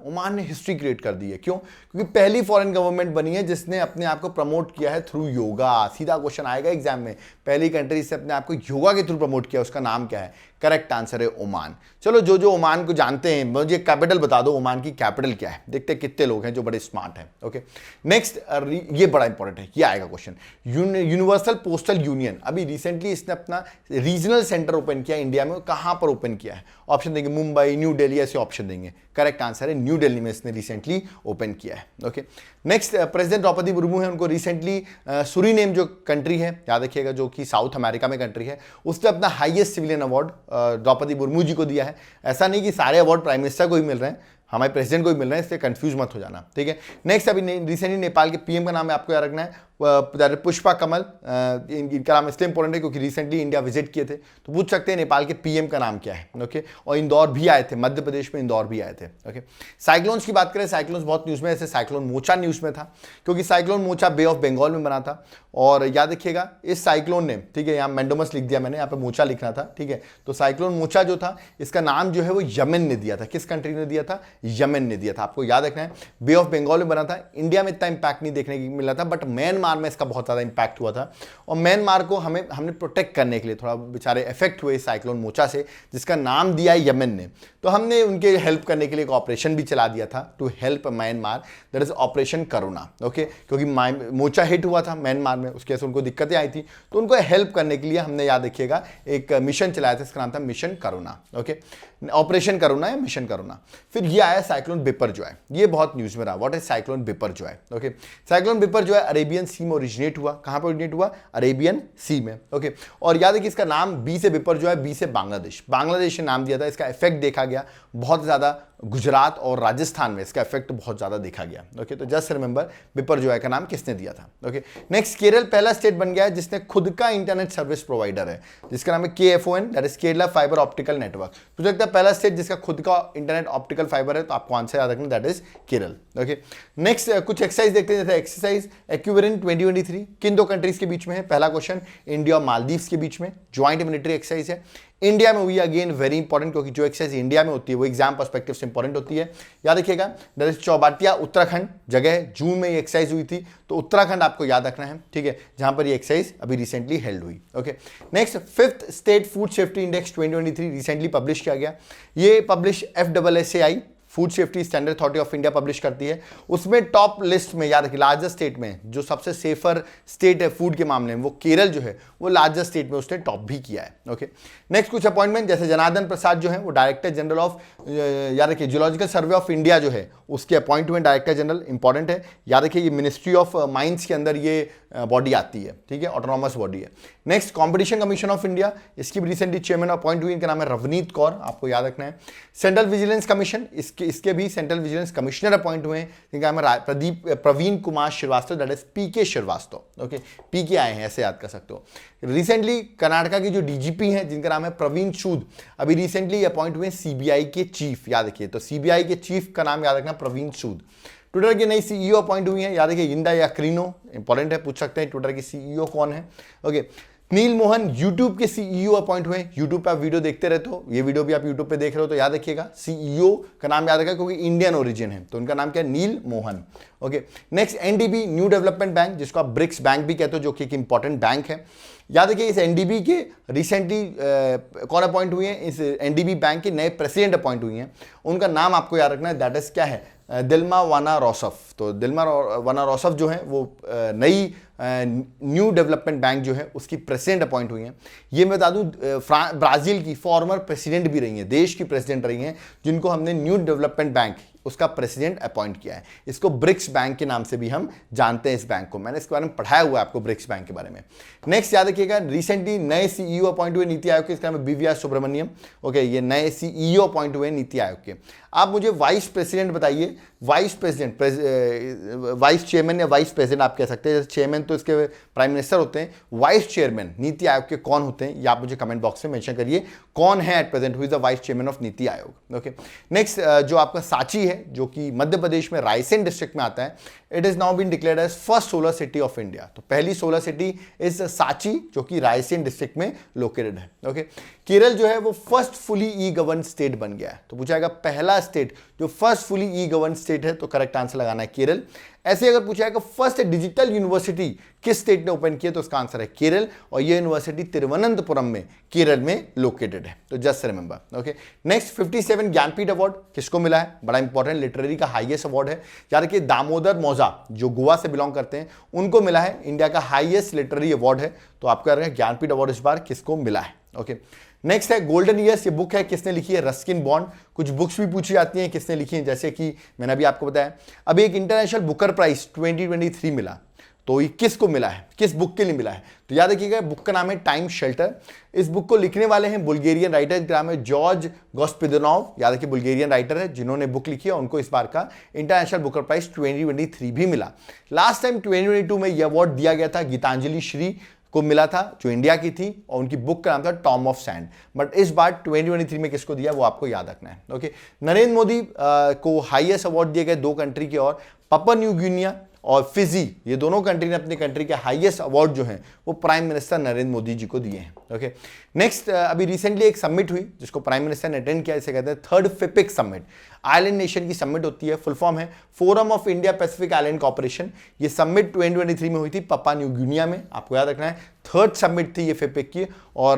ओमान ने हिस्ट्री क्रिएट कर दी है। क्यों? क्योंकि पहली फॉरेन गवर्नमेंट बनी है जिसने अपने आप को प्रमोट किया है थ्रू योगा। सीधा क्वेश्चन आएगा एग्जाम में, पहली कंट्री से अपने आप को योगा के थ्रू प्रमोट किया, उसका नाम क्या है? करेक्ट आंसर है ओमान। चलो जो ओमान को जानते हैं मुझे कैपिटल बता दो, ओमान की कैपिटल क्या है? देखते हैं कितने लोग हैं जो बड़े स्मार्ट हैं। ओके, नेक्स्ट ये बड़ा इंपॉर्टेंट है, ये आएगा क्वेश्चन। यूनिवर्सल पोस्टल यूनियन, अभी रिसेंटली इसने अपना रीजनल सेंटर ओपन किया इंडिया में, कहां पर ओपन किया है? ऑप्शन देंगे मुंबई, न्यू दिल्ली, ऐसे ऑप्शन देंगे। करेक्ट आंसर है न्यू दिल्ली में इसने रिसेंटली ओपन किया है। Okay, next president Droupadi Murmu है, उनको रिसेंटली सुरीनेम जो कंट्री है, याद रखिएगा जो कि साउथ अमेरिका में कंट्री है, उसने अपना highest civilian award Droupadi Murmu ji को दिया है। ऐसा नहीं कि सारे अवार्ड प्राइम मिनिस्टर को ही मिल रहे हैं, हमारे प्रेसिडेंट को ही मिल रहे हैं, इससे कंफ्यूज मत हो जाना। ठीक है, नेक्स्ट अभी रिसेंटली नेपाल के पीएम का नाम है आपको याद रखना है पुष्पा कमल, इनका नाम इसलिए इंपॉर्टेंट है क्योंकि रिसेंटली इंडिया विजिट किए थे, तो पूछ सकते हैं नेपाल के पीएम का नाम क्या है। ओके, और इंदौर भी आए थे, मध्य प्रदेश में इंदौर भी आए थे। ओके, साइक्लोन्स की बात करें, साइक्लोन्स बहुत न्यूज़ में, जैसे साइक्लोन मोचा न्यूज़ में था क्योंकि cyclone Mocha bay of Bengal में बना था। और याद रखिएगा इस साइक्लोन ने, ठीक है, यहाँ मैंडोमस लिख दिया मैंने, यहाँ पे मोचा लिखना था, ठीक है, तो साइक्लोन मोचा जो था इसका नाम जो है वो यमन ने दिया था। किस कंट्री ने दिया था? यमन ने दिया था। आपको याद रखना है बे ऑफ बंगाल में बना था। इंडिया में इतना इंपैक्ट नहीं देखने को मिला था, बट म्यांमार में इसका बहुत ज़्यादा इंपैक्ट हुआ था और म्यांमार को हमने प्रोटेक्ट करने के लिए थोड़ा बेचारे इफेक्ट हुए साइक्लोन मोचा से, जिसका नाम दिया है यमन ने, तो हमने उनके हेल्प करने के लिए एक ऑपरेशन भी चला दिया था to help Myanmar, that is operation Karuna. Okay, क्योंकि मोचा हिट हुआ था म्यांमार में, उसके वजह से उनको दिक्कतें आई थी, तो उनको हेल्प करने के लिए हमने, याद रखिएगा, एक मिशन चलाया था, इसका नाम था मिशन करुणा। ओके, ऑपरेशन करुणा या मिशन करुणा। फिर ये आया साइक्लोन बिपरजॉय, ये बहुत न्यूज में रहा। What is cyclone Biparjoy? Okay, cyclone Biparjoy Arabian sea में ओरिजिनेट हुआ। कहां पर ओरिजिनेट हुआ? अरेबियन सी में। ओके, और याद है कि इसका नाम बी से बिपरजॉय, बी से बांग्लादेश ने नाम दिया था। इसका इफेक्ट देखा गया बहुत ज्यादा गुजरात और राजस्थान में, इसका इफेक्ट बहुत ज्यादा देखा गया। ओके, तो जस्ट रिमेंबर बिपरजॉय का नाम किसने दिया था। ओके, नेक्स्ट, केरल पहला स्टेट बन गया है जिसने खुद का इंटरनेट सर्विस प्रोवाइडर है, जिसका नाम है KFON, that is Kerala fibre optical network. तो लगता है पहला स्टेट जिसका खुद का इंटरनेट ऑप्टिकल फाइबर है, तो आपको आंसर याद रखना, that is Kerala. Okay, next कुछ एक्सरसाइज देखते हैं, जैसे एक्सरसाइज एक्विवेलेंट 2023 किन दो कंट्रीज के बीच में है? पहला क्वेश्चन, इंडिया और मालदीव्स के बीच में ज्वाइंट मिलिट्री एक्सरसाइज है। इंडिया में हुई, अगेन वेरी इंपॉर्टेंट, क्योंकि जो एक्सरसाइज इंडिया में होती है वो एग्जाम पर्सपेक्टिव से इंपॉर्टेंट होती है। याद रखिएगा, दैट इज चौबाटिया उत्तराखंड जगह है, जून में ये एक्सरसाइज हुई थी, तो उत्तराखंड आपको याद रखना है, ठीक है, जहां पर ये एक्सरसाइज अभी रिसेंटली हेल्ड हुई। Okay, next, 5th state food safety index 2023 recently publish किया गया। ये publish FSSAI, food safety standard authority of India publish करती है। उसमें टॉप लिस्ट में, याद रखिए, लार्जेस्ट स्टेट में जो सबसे सेफर स्टेट है फूड के मामले में, वो केरल जो है वो लार्जेस्ट स्टेट में उसने टॉप भी किया है। ओके, नेक्स्ट कुछ अपॉइंटमेंट, जैसे जनार्दन प्रसाद जो है वो डायरेक्टर जनरल ऑफ, याद रखिए, जियोलॉजिकल सर्वे ऑफ इंडिया जो है उसके अपॉइंटमेंट डायरेक्टर जनरल इंपॉर्टेंट है। याद रखिए, ये मिनिस्ट्री ऑफ माइंस के अंदर ये बॉडी आती है, ठीक है, ऑटोनॉमस बॉडी है। Next, competition commission of India, इसकी भी रिसेंटली चेयरमैन अपॉइंट हुई, इनका नाम है रवनीत कौर, आपको याद रखना है। सेंट्रल विजिलेंस कमीशन, इसके भी सेंट्रल विजिलेंस कमिश्नर अपॉइंट हुए हैं, इनका नाम है Praveen Kumar Srivastava, that is PK Srivastava. Okay, PK आए हैं, ऐसे याद कर सकते हो। रिसेंटली कर्नाटका की जो DGP हैं जिनका नाम है प्रवीण सूद, अभी रिसेंटली अपॉइंट हुए CBI के चीफ, याद रखिए, तो CBI के चीफ का नाम याद रखना, प्रवीण सूद। ट्विटर की नई CEO अपॉइंट हुई है, याद रखिए, इंदा याक्रिनो, इंपॉर्टेंट है, पूछ सकते हैं ट्विटर की CEO कौन है। ओके, नील मोहन यूट्यूब के CEO अपॉइंट हुए। यूट्यूब पे आप वीडियो देखते रहते हो, ये वीडियो भी आप यूट्यूब पे देख रहे हो, तो याद रखिएगा CEO का नाम याद रखिएगा, क्योंकि इंडियन ओरिजिन है, तो उनका नाम क्या है? Neal Mohan. Okay, next, NDB new development bank, जिसको आप ब्रिक्स बैंक भी कहते हो, जो कि एक इंपॉर्टेंट बैंक है। याद रखिए, इस NDB के रिसेंटली कौन अपॉइंट हुए हैं? इस NDB बैंक के नए प्रेसिडेंट अपॉइंट हुए हैं, उनका नाम आपको याद रखना है, दैट इज क्या है? दिल्मा वाना रोसफ। तो दिल्मा वाना रोसफ जो है वो नई न्यू डेवलपमेंट बैंक जो है उसकी प्रेसिडेंट अपॉइंट हुई हैं। ये मैं बता दूं, ब्राजील की फॉर्मर प्रेसिडेंट भी रही हैं, देश की प्रेसिडेंट रही हैं, जिनको हमने न्यू डेवलपमेंट बैंक उसका प्रेसिडेंट अपॉइंट किया है। इसको ब्रिक्स बैंक के नाम से भी हम जानते हैं इस बैंक को, मैंने इसके बारे में पढ़ाया हुआ है आपको ब्रिक्स बैंक के बारे में। नेक्स्ट, याद रखिएगा, रिसेंटली नए CEO अपॉइंट हुए नीति आयोग के, इसका नाम है BVR सुब्रमण्यम। ओके, ये नए CEO अपॉइंट हुए नीति आयोग के। आप मुझे वाइस प्रेसिडेंट बताइए, वाइस प्रेसिडेंट, वाइस चेयरमैन या वाइस प्रेसिडेंट आप कह सकते हैं, जैसे चेयरमैन तो इसके प्राइम मिनिस्टर होते हैं, वाइस चेयरमैन नीति आयोग के कौन होते हैं, ये आप मुझे कमेंट बॉक्स में मेंशन करिए, कौन है at present who is the vice chairman of NITI Aayog. Okay, next, जो आपका सांची है, जो कि मध्य प्रदेश में रायसेन डिस्ट्रिक्ट में आता है, it is now been declared as first solar city of India. तो पहली सोलर सिटी इज सांची, जो कि रायसेन डिस्ट्रिक्ट में लोकेटेड है। ओके, केरल जो है वो first fully e govern state बन गया है, तो पूछा जाएगा पहला स्टेट जो first fully e govern state है, तो करेक्ट आंसर लगाना है केरल। ऐसे अगर पूछा जाएगा फर्स्ट डिजिटल यूनिवर्सिटी किस स्टेट ने ओपन किया, तो उसका आंसर है केरल, और ये यूनिवर्सिटी तिरुवनंतपुरम में केरल में लोकेटेड है, तो just remember. Okay, next, 57 Jnanpith award किसको मिला है? बड़ा इंपॉर्टेंट, लिटरेरी का हाईएस्ट अवार्ड है, यार कि दामोदर मौजा जो गोवा से बिलोंग करते हैं उनको मिला है, इंडिया का हाईएस्ट लिटरेरी अवार्ड है, तो आपको याद रखें ज्ञानपीठ अवार्ड इस बार किसको मिला है। ओके, नेक्स्ट है गोल्डन ईयर्स, ये बुक है, किसने लिखी है? Ruskin bond. कुछ बुक्स भी पूछी जाती हैं किसने लिखी है, जैसे कि मैंने अभी आपको बताया, अभी एक इंटरनेशनल बुकर प्राइज 2023 मिला, तो ये किसको मिला है, किस बुक के लिए मिला है? तो याद रखिएगा बुक का नाम है टाइम शेल्टर। इस बुक को लिखने वाले हैं बुल्गेरियन राइटर, इनका नाम है जॉर्ज गोस्पिदनोव। याद रखिए बुल्गेरियन राइटर है जिन्होंने बुक लिखी है, उनको इस बार का इंटरनेशनल बुकर प्राइज 2023 भी मिला। लास्ट टाइम 2022 में यह अवार्ड दिया गया था गीतांजलि श्री को मिला था, जो इंडिया की थी, और उनकी बुक का नाम था टॉम ऑफ सैंड। बट इस बार 2023 में किसको दिया वो आपको याद रखना है। ओके, नरेंद्र मोदी को हाईएस्ट अवार्ड दिए गए 2 कंट्री के, और पापुआ न्यू गिनिया और फिजी, ये दोनों कंट्री ने अपनी कंट्री के हाईएस्ट अवार्ड जो हैं वो प्राइम मिनिस्टर नरेंद्र मोदी जी को दिए हैं। ओके, नेक्स्ट अभी रिसेंटली एक समिट हुई जिसको प्राइम मिनिस्टर ने अटेंड किया, इसे कहते हैं थर्ड फिपिक समिट। आइलैंड नेशन की समिट होती है, फुल फॉर्म है forum of India Pacific island corporation. ये समिट 2023 में हुई थी पापुआ न्यू गिनिया में, आपको याद रखना है। थर्ड समिट थी ये फिपिक की, और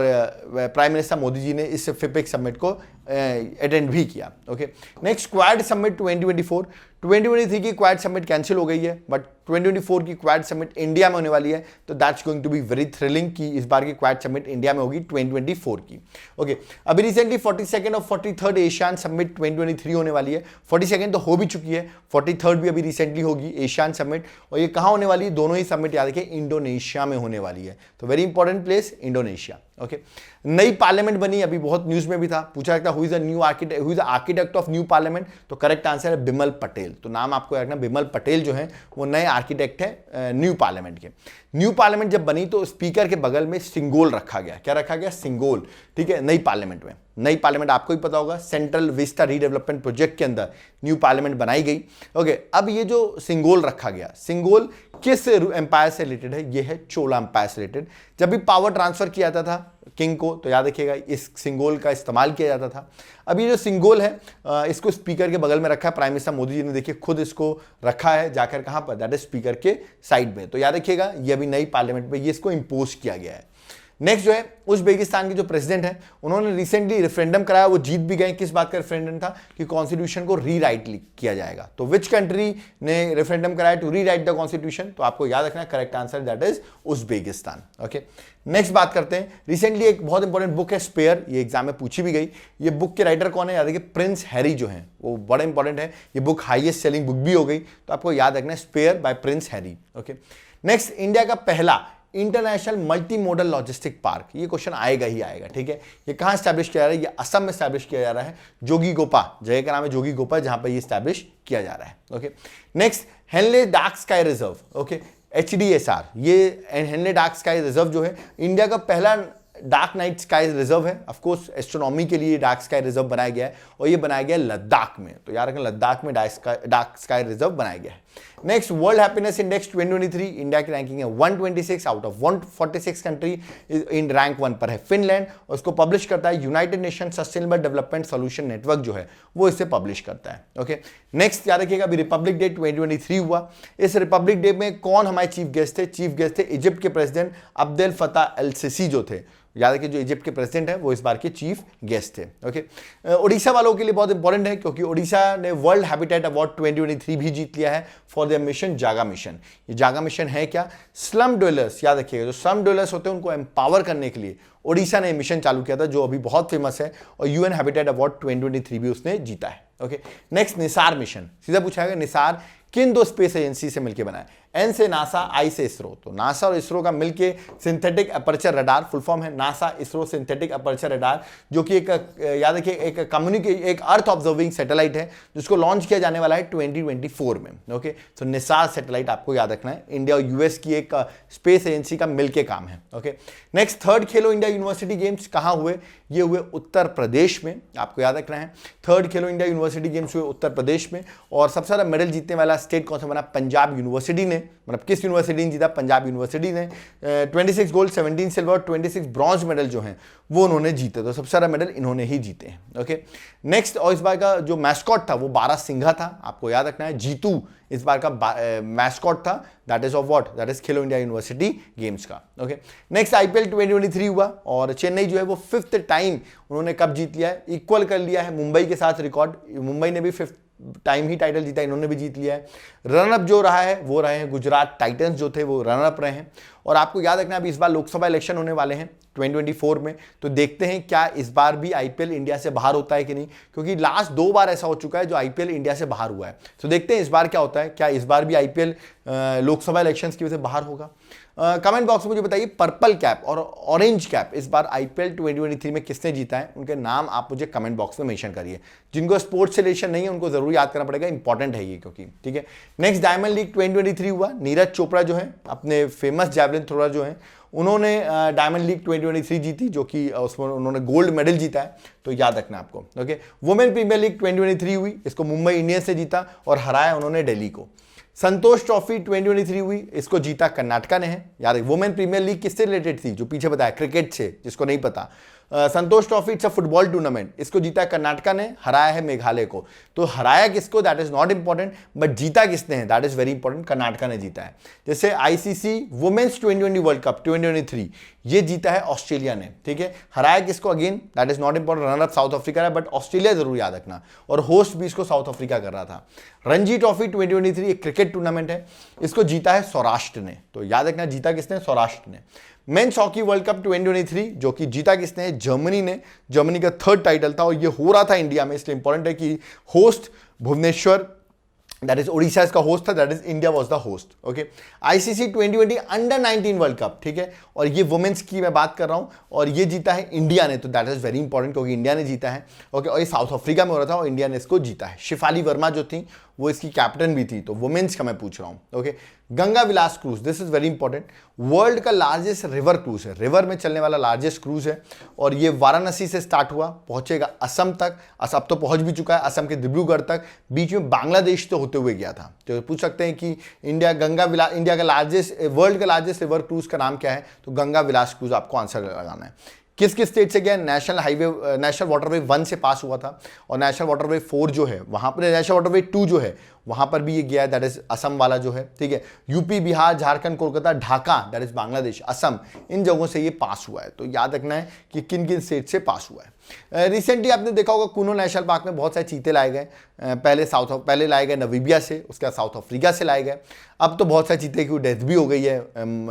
प्राइम मिनिस्टर मोदी जी ने इस फिपिक समिट को अटेंड भी किया। Okay, next quad summit 2024। 2023 की क्वाड समिट कैंसिल हो गई है, बट 2024 की क्वाड समिट इंडिया में होने वाली है, तो that's going to be very thrilling कि इस बार की क्वाड समिट इंडिया में होगी 2024 की। ओके, अभी रिसेंटली 42nd और 43rd एशियान समिट 2023 होने वाली है। 42nd तो हो भी चुकी है, 43rd भी अभी रिसेंटली होगी एशियान समिट। और ये कहाँ होने वाली है? दोनों ही समिट याद रखिए इंडोनेशिया में होने वाली है, तो very important place Indonesia. Okay, नई पार्लियामेंट बनी, अभी बहुत न्यूज में भी था, पूछा जाता who is the architect of new parliament, तो करेक्ट आंसर है बिमल पटेल। तो नाम आपको याद रखना, बिमल पटेल जो है वो नए आर्किटेक्ट है न्यू पार्लियामेंट के। न्यू पार्लियामेंट जब बनी तो स्पीकर के बगल में सिंगोल रखा गया। क्या रखा गया? सिंगोल। ठीक है, नई पार्लियामेंट में, नई पार्लियामेंट आपको ही पता होगा सेंट्रल विस्टा रीडेवलपमेंट प्रोजेक्ट के अंदर न्यू पार्लियामेंट बनाई गई। ओके, अब ये जो सिंगोल रखा गया, सिंगोल किस एम्पायर से रिलेटेड है? ये है चोला एम्पायर से रिलेटेड। जब भी पावर ट्रांसफर किया जाता था किंग को, तो याद रखिएगा इस सिंगोल का इस्तेमाल किया जाता था। अब ये जो सिंगोल है इसको स्पीकर के बगल में रखा है, प्राइम मिनिस्टर मोदी जी ने देखिए खुद इसको रखा है जाकर कहां पर? दैट इज स्पीकर के साइड में। तो याद रखिएगा ये अभी नई पार्लियामेंट में ये इसको इंपोज किया गया है। नेक्स्ट जो है उज़्बेकिस्तान के जो प्रेसिडेंट हैं, उन्होंने रिसेंटली रेफरेंडम कराया, वो जीत भी गए। किस बात का रेफरेंडम था? कि कॉन्स्टिट्यूशन को रीराइट किया जाएगा। तो विच कंट्री ने रेफरेंडम कराया टू रीराइट द कॉन्स्टिट्यूशन? तो आपको याद रखना correct answer that is Uzbekistan. Okay, next बात करते हैं। रिसेंटली एक बहुत इंपॉर्टेंट बुक है स्पेयर, ये एग्जाम में पूछी भी गई। ये बुक के राइटर कौन है? याद रखिए प्रिंस हैरी जो है, वो बड़ा इंपॉर्टेंट है। ये बुक हाईएस्ट सेलिंग बुक भी हो गई, तो आपको याद रखना है spare by prince Harry. Okay, next India का पहला international multi modal logistic park, ये क्वेश्चन आएगा ही आएगा। ठीक है, ये कहां स्टैब्लिश किया जा रहा है? ये असम में स्टैब्लिश किया जा रहा है, जोगीघोपा जगह का नाम है जोगीघोपा, जहां पर ये स्टैब्लिश किया जा रहा है। Okay, next Hanle dark sky reserve. Okay, HDSR, ये हेनले डार्क स्काई रिजर्व जो है इंडिया का पहला डार्क नाइट स्काई रिजर्व है। ऑफ कोर्स एस्ट्रोनॉमी के लिए डार्क स्काई रिजर्व बनाया गया है, और ये बनाया गया लद्दाख में। तो याद रखें लद्दाख में डार्क स्काई रिजर्व बनाया गया है। Next world happiness index 2023, India की रैंकिंग है 126 out of 146 country. In rank 1 पर है फिनलैंड, और इसको पब्लिश करता है United nation sustainable development solution network जो है वो इसे पब्लिश करता है। ओके, नेक्स्ट याद रखिएगा अभी रिपब्लिक डे 2023 हुआ। इस रिपब्लिक डे में कौन हमारे चीफ गेस्ट थे? चीफ गेस्ट थे इजिप्ट के प्रेसिडेंट अब्देल फताह अल सीसी जो थे। याद रखिए जो इजिप्ट के प्रेसिडेंट है वो इस बार के चीफ गेस्ट थे। ओके, ओडिशा वालों के लिए बहुत इंपॉर्टेंट है, क्योंकि ओडिशा ने वर्ल्ड हैबिटेट अवार्ड 2023 भी जीत लिया है फॉर देयर मिशन जागा मिशन। ये जागा मिशन है क्या? स्लम ड्वेलर्स, याद रखिएगा जो स्लम ड्वेलर्स होते हैं उनको एम्पावर करने के लिए ओडिशा ने मिशन चालू किया था, जो अभी बहुत फेमस है, और यूएन हैबिटेट अवार्ड 2023 भी उसने जीता है। ओके, नेक्स्ट निसार मिशन, सीधा पूछा गया निसार किन 2 स्पेस एजेंसी से मिलकर बना है? एन से नासा, आई से इसरो। तो नासा और इसरो का मिलके synthetic aperture radar, full form है NASA ISRO synthetic aperture radar, जो कि एक याद रखिए एक अर्थ ऑब्जर्विंग सैटेलाइट है जिसको लॉन्च किया जाने वाला है 2024 में। ओके, तो निसार सैटेलाइट आपको याद रखना है, इंडिया और यूएस की एक स्पेस एजेंसी का मिलके काम है। ओके, नेक्स्ट थर्ड खेलो इंडिया यूनिवर्सिटी गेम्स कहाँ हुए? ये हुए उत्तर प्रदेश में, आपको याद रखना है। थर्ड खेलो इंडिया यूनिवर्सिटी गेम्स हुए उत्तर प्रदेश में, और सबसे ज्यादा मेडल जीतने वाला स्टेट कौन सा बना? पंजाब यूनिवर्सिटी ने। मतलब किस यूनिवर्सिटी ने जीता? पंजाब यूनिवर्सिटी ने। 26 गोल्ड, 17 सिल्वर, 26 ब्रॉन्ज मेडल जो हैं वो उन्होंने जीते, तो सबसे सारा मेडल इन्होंने ही जीते हैं। ओके, नेक्स्ट, और इस बार का जो मैस्कॉट था वो बारहसिंघा था, आपको याद रखना है। जीतू इस बार का मैस्कॉट था, that is of what? That is Khelo India university games का। ओके, नेक्स्ट IPL 2023 हुआ, और चेन्नई जो है वो 5th टाइम उन्होंने कब जीत लिया है? इक्वल कर लिया है मुंबई के साथ रिकॉर्ड। मुंबई ने भी 5th टाइम ही टाइटल जीता, इन्होंने भी जीत लिया है। रनअप जो रहा है वो रहे हैं गुजरात टाइटंस, जो थे वो रनअप रहे हैं। और आपको याद रखना, अभी इस बार लोकसभा इलेक्शन होने वाले हैं 2024 में, तो देखते हैं क्या इस बार भी आईपीएल इंडिया से बाहर होता है कि नहीं, क्योंकि लास्ट 2 बार ऐसा हो चुका है जो आईपीएल इंडिया से बाहर हुआ है। तो देखते हैं इस बार क्या होता है, क्या इस बार भी आईपीएल लोकसभा इलेक्शंस की वजह से बाहर होगा। कमेंट बॉक्स में मुझे बताइए पर्पल कैप और ऑरेंज कैप इस बार आईपीएल 2023 में किसने जीता है, उनके नाम आप मुझे कमेंट बॉक्स में मेंशन करिए। जिनको स्पोर्ट्स से रिलेशन नहीं है उनको जरूर याद करना पड़ेगा, इंपॉर्टेंट है ये, क्योंकि ठीक है। नेक्स्ट डायमंड लीग 2023 हुआ, नीरज चोपड़ा जो है अपने फेमस जैवलिन थ्रोअर जो है, उन्होंने डायमंड लीग 2023 जीती, जो कि उसमें उन्होंने गोल्ड मेडल जीता है, तो याद रखना आपको। ओके, वुमेन प्रीमियर लीग 2023 हुई, इसको मुंबई इंडियंस से जीता और हराया उन्होंने दिल्ली को। संतोष ट्रॉफी 2023 हुई, इसको जीता कर्नाटका ने है। यार वुमेन प्रीमियर लीग किससे रिलेटेड थी, जो पीछे बताया क्रिकेट से, जिसको नहीं पता, Santosh trophy it's a football tournament, इसको जीता कर्नाटका ने, हराया है मेघालय को। तो हराया किसको that is not important, but जीता किसने है that is very important, Karnataka ने जीता है। जैसे आईसीसी वुमेन्स 2020 वर्ल्ड कप 2023 ये जीता है ऑस्ट्रेलिया ने, ठीक है। हराया किसको again that is not important, runner up south Africa है, बट ऑस्ट्रेलिया जरूर याद रखना, और होस्ट भी इसको साउथ अफ्रीका कर रहा था। रणजी ट्रॉफी 2023 एक क्रिकेट टूर्नामेंट है, इसको जीता है सौराष्ट्र ने, तो याद रखना जीता किसने, सौराष्ट्र ने। मेंस हॉकी वर्ल्ड कप 2023 जो कि जीता किसने है, जर्मनी ने, जर्मनी का 3rd टाइटल था और ये हो रहा था इंडिया में, इसलिए इंपॉर्टेंट है कि host Bhubaneswar that is Odisha इसका होस्ट था, that is India was the host. Okay, ICC 2020 under 19 world cup, ठीक है, और ये वुमेन्स की मैं बात कर रहा हूं, और ये जीता है इंडिया ने, तो दैट इज वेरी इंपॉर्टेंट क्योंकि इंडिया ने जीता है। ओके, और ये साउथ अफ्रीका में हो रहा था और इंडिया ने इसको जीता है। शिफाली वर्मा जो थी वो इसकी कैप्टन भी थी, तो वुमेन्स का मैं पूछ रहा हूं। Okay, Ganga Vilas cruise, this is very important, world का लार्जेस्ट रिवर क्रूज है, रिवर में चलने वाला लार्जेस्ट क्रूज है, और ये वाराणसी से स्टार्ट हुआ, पहुंचेगा असम तक, अब तो पहुंच भी चुका है असम के डिब्रूगढ़ तक, बीच में बांग्लादेश तो होते हुए गया था। तो पूछ सकते हैं कि इंडिया का लार्जेस्ट, वर्ल्ड का लार्जेस्ट रिवर क्रूज का नाम क्या है, तो गंगा विलास क्रूज आपको आंसर लगाना है। किस किस स्टेट से गया, नेशनल वाटरवे 1 से पास हुआ था, और नेशनल वाटरवे 4 जो है वहां पर, नेशनल वाटरवे 2 जो है वहां पर भी ये गया है, दैट इज असम वाला जो है, ठीक है। UP, Bihar, Jharkhand, Kolkata, Dhaka that is Bangladesh, Assam, इन जगहों से ये पास हुआ है, तो याद रखना है कि किन किन स्टेट से पास हुआ है। रिसेंटली आपने देखा होगा कुनो नेशनल पार्क में बहुत सारे चीते लाए गए, पहले लाए गए नवीबिया से, उसके बाद साउथ अफ्रीका से लाए गए, अब तो बहुत सारे चीते की डेथ भी हो गई है,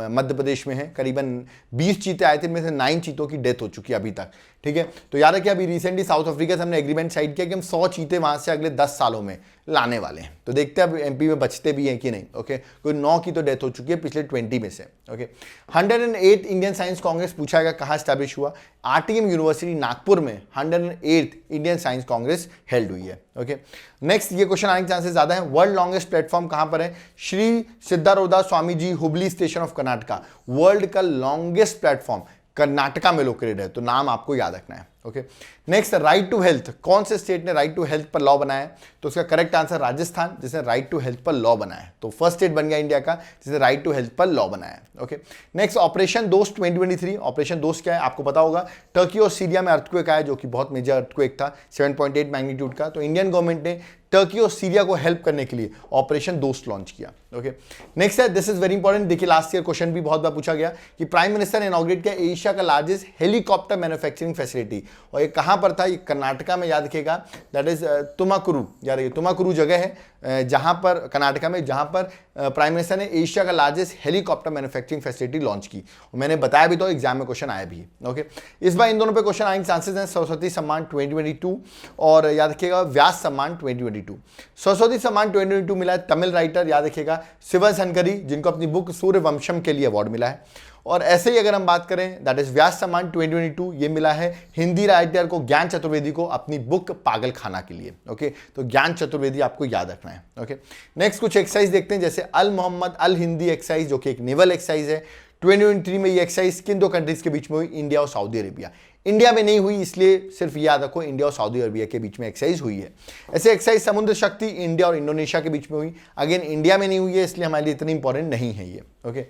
मध्य प्रदेश में है, करीबन 20 चीते आए थे, इनमें से 9 चीतों की डेथ हो चुकी है अभी तक, ठीक है। तो याद रखिए अभी रिसेंटली साउथ अफ्रीका से हमने एग्रीमेंट साइन किया कि हम 100 चीते वहां से अगले 10 सालों में लाने वाले हैं, तो देखते हैं अब एमपी में बचते भी हैं कि नहीं। ओके, कोई 9 की तो डेथ हो चुकी है पिछले 20 में से। ओके, 108 इंडियन साइंस कांग्रेस पूछा गया कहाँ स्टैब्लिश हुआ, आरटीएम यूनिवर्सिटी नागपुर में 108 इंडियन साइंस कांग्रेस हेल्ड हुई है। ओके, नेक्स्ट ये क्वेश्चन आने के चांसेस ज्यादा है, वर्ल्ड लॉन्गेस्ट प्लेटफॉर्म कहां पर है, Shri Siddharoodha Swami ji Hubli station of Karnataka, world का लॉन्गेस्ट प्लेटफॉर्म कर्नाटका में लोकेटेड है, तो नाम आपको याद रखना है। Okay, next right to health, कौन से स्टेट ने राइट टू हेल्थ पर लॉ बनाया है, तो उसका करेक्ट आंसर राजस्थान, जिसने राइट टू हेल्थ पर लॉ बनाया है, तो फर्स्ट स्टेट बन गया इंडिया का जिसने राइट टू हेल्थ पर लॉ बनाया है। ओके, नेक्स्ट ऑपरेशन दोस्त 2023, ऑपरेशन दोस्त क्या है आपको पता होगा, टर्की और सीरिया में अर्थक्वेक आया जो कि बहुत मेजर अर्थक्वेक था 7.8 मैग्नीट्यूड का, तो इंडियन गवर्नमेंट ने टर्की और सीरिया को हेल्प करने के लिए ऑपरेशन दोस्त लॉन्च किया। ओके, नेक्स्ट है, दिस इज वेरी इंपॉर्टेंट, देखिए लास्ट ईयर क्वेश्चन भी बहुत बार पूछा गया कि प्राइम मिनिस्टर ने इनॉग्रेट किया एशिया का लार्जेस्ट हेलीकॉप्टर मैन्युफैक्चरिंग फैसिलिटी, और ये कहां पर था, ये कर्नाटका में, याद रखिएगा दैट इज तुमाकुरू, यार ये तुमाकुरू जगह है जहां पर कर्नाटका में, जहां पर प्राइम मिनिस्टर ने एशिया का largest helicopter manufacturing facility launch की, और मैंने बताया भी तो एग्जाम में क्वेश्चन आया भी। ओके, इस बार इन दोनों पे क्वेश्चन आने के चांसेस हैं, सरस्वती सम्मान 2022 और याद रखिएगा व्यास सम्मान 2022। सरस्वती सम्मान 2022 मिला है तमिल राइटर, याद रखिएगा शिव शंकरी, जिनको अपनी बुक सूर्यवंशम के लिए अवार्ड मिला है, और ऐसे ही अगर हम बात करें दैट इज व्यास सम्मान 2022 ये मिला है हिंदी राइटर को, ज्ञान चतुर्वेदी को, अपनी बुक पागल खाना के लिए। ओके, तो ज्ञान चतुर्वेदी आपको याद रखना है। ओके, नेक्स्ट कुछ एक्सरसाइज देखते हैं, जैसे अल मोहम्मद अल हिंदी एक्सरसाइज जो कि एक नेवल एक्सरसाइज है, 2023 में ये एक्सरसाइज किन 2 कंट्रीज के बीच में हुई, इंडिया और सऊदी अरेबिया। इंडिया में नहीं हुई इसलिए सिर्फ याद रखो इंडिया और सऊदी अरेबिया के बीच में एक्सरसाइज हुई है। ऐसे एक्सरसाइज समुद्र शक्ति इंडिया और इंडोनेशिया के बीच में हुई, अगेन इंडिया में नहीं हुई है इसलिए हमारे लिए इतनी इंपॉर्टेंट नहीं है ये। ओके,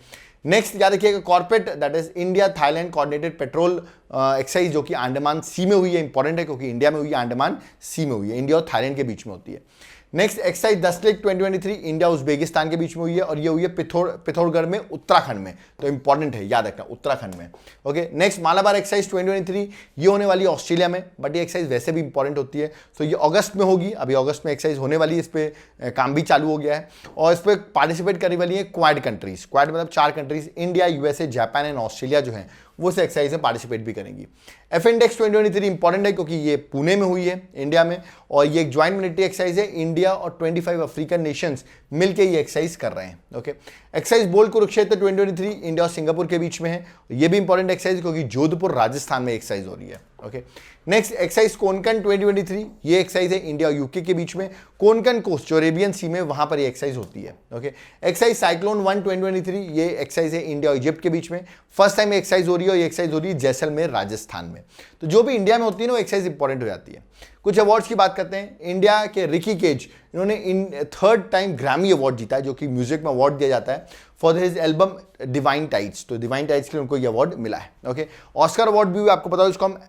नेक्स्ट याद रखिएगा corporate that is India Thailand coordinated petrol exercise जो कि अंडमान सी में हुई है, इंपॉर्टेंट है क्योंकि इंडिया में हुई है, अंडमान सी में हुई है, इंडिया और थाईलैंड के बीच में होती है। Next exercise 10 leg 2023 India Uzbekistan के बीच में हुई है और ये हुई है पिथौरागढ़ में, उत्तराखंड में। तो इंपॉर्टेंट है, याद रखना, उत्तराखंड में। ओके, नेक्स्ट मालाबार एक्सरसाइज 2023 ये होने वाली है ऑस्ट्रेलिया में, बट ये एक्सरसाइज वैसे भी इंपॉर्टेंट होती है। तो ये अगस्त में होगी, अभी अगस्त में एक्सरसाइज होने वाली है, इस पर काम भी चालू हो गया है और इस पर पार्टिसिपेट करने वाली है क्वाड कंट्रीज। क्वाड मतलब 4 countries, India, USA, Japan and Australia जो है वो इस एक्सरसाइज में पार्टिसिपेट भी करेंगी। एफइंडेक्स 2023 इंपॉर्टेंट है क्योंकि ये पुणे में हुई है, इंडिया में, और ये एक ज्वाइंट मिलिट्री एक्सरसाइज है। इंडिया और 25 अफ्रीकन नेशंस मिलकर ये एक्सरसाइज कर रहे हैं। Okay, exercise bold Kurukshetra 2023 India और सिंगापुर के बीच में है। ये भी इंपॉर्टेंट एक्सरसाइज क्योंकि जोधपुर राजस्थान में एक्सरसाइज हो रही है। ओके, नेक्स्ट एक्सरसाइज कोनकन 2023 ये एक्सरसाइज है इंडिया और यूके के बीच में। कोनकन कोस्ट जो अरेबियन सी में, वहां पर ये एक्सरसाइज होती है। ओके, एक्सरसाइज साइक्लोन 1 2023 ये एक्सरसाइज है इंडिया और इजिप्ट के बीच में। फर्स्ट टाइम एक्सरसाइज हो रही है और ये एक्सरसाइज हो रही है जैसलमेर राजस्थान में। तो जो भी इंडिया में होती है ना वो एक्सरसाइज इंपॉर्टेंट हो जाती है। कुछ अवार्ड्स की बात करते हैं। इंडिया के रिकी केज, इन्होंने 3rd टाइम ग्रैमी अवार्ड जीता है, जो कि म्यूजिक में अवार्ड दिया जाता है for his album divine tides. तो डिवाइन टाइड्स के लिए उनको ये अवार्ड मिला है। ओके, ऑस्कर अवार्ड भी आपको पता है, इसको हम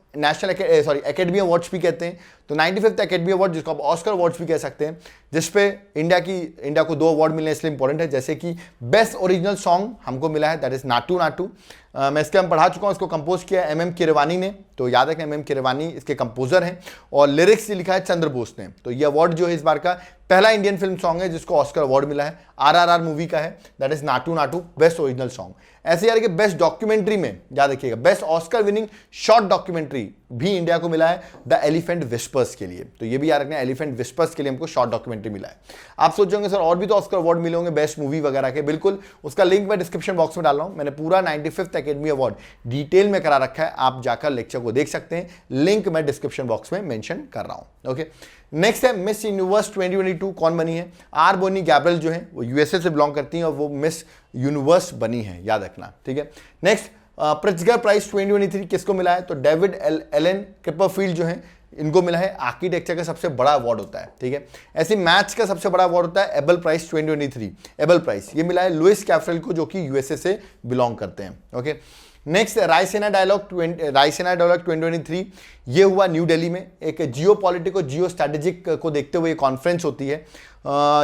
एकेडमी अवार्ड्स भी कहते हैं। तो 95th एकेडमी अवार्ड, जिसको आप ऑस्कर अवार्ड्स भी कह सकते हैं, जिसपे इंडिया को 2 अवार्ड मिलने इसलिए इंपॉर्टेंट है। जैसे कि बेस्ट ओरिजिनल सॉन्ग हमको मिला है, दैट इज नाटू नाटू। मैं इसके हम पढ़ा चुका हूँ, इसको कंपोज किया है MM किरवानी ने। तो याद रखें MM किरवानी इसके कंपोजर हैं और लिरिक्स लिखा है चंद्र बोस ने। तो ये अवार्ड जो है इस बार का पहला इंडियन फिल्म सॉन्ग है जिसको ऑस्कर अवार्ड मिला है। RRR मूवी का है, that is Naatu Naatu, best original song. ऐसे यार कि बेस्ट डॉक्यूमेंट्री में याद रखिएगा, best Oscar winning short documentary भी इंडिया को मिला है द एलिफेंट विस्पर्स के लिए। तो ये भी याद रखना, एलिफेंट विस्पर्स के लिए हमको शॉर्ट डॉक्यूमेंट्री मिला है। आप सोचोगे सर और भी तो ऑस्कर अवार्ड मिले होंगे बेस्ट मूवी वगैरह के, बिल्कुल, उसका लिंक मैं डिस्क्रिप्शन बॉक्स में डाल रहा हूं। मैंने पूरा 95th एकेडमी अवार्ड डिटेल में करा रखा है, आप जाकर लेक्चर को देख सकते हैं, लिंक मैं डिस्क्रिप्शन बॉक्स में मेंशन कर रहा हूं। ओके, नेक्स्ट है मिस यूनिवर्स 2022 कौन बनी है? आर बोनी गैब्रियल जो है वो यूएसए से बिलोंग करती हैं और वो मिस यूनिवर्स बनी है, याद रखना, ठीक है। नेक्स्ट प्रिट्जगर प्राइज 2023 किसको मिला है? तो डेविड एलन क्रिपरफील्ड जो है इनको मिला है। आर्किटेक्चर का सबसे बड़ा अवार्ड होता है, ठीक है। ऐसे मैथ्स का सबसे बड़ा अवार्ड होता है एबल प्राइज 2023। एबल प्राइज ये मिला है लुइस कैफ्रेल को, जो कि यूएसए से बिलोंग करते हैं। ओके, नेक्स्ट रायसेना डायलॉग 2023 ये हुआ न्यू दिल्ली में। एक जियो पॉलिटिक और जियो स्ट्रैटेजिक को देखते हुए कॉन्फ्रेंस होती है।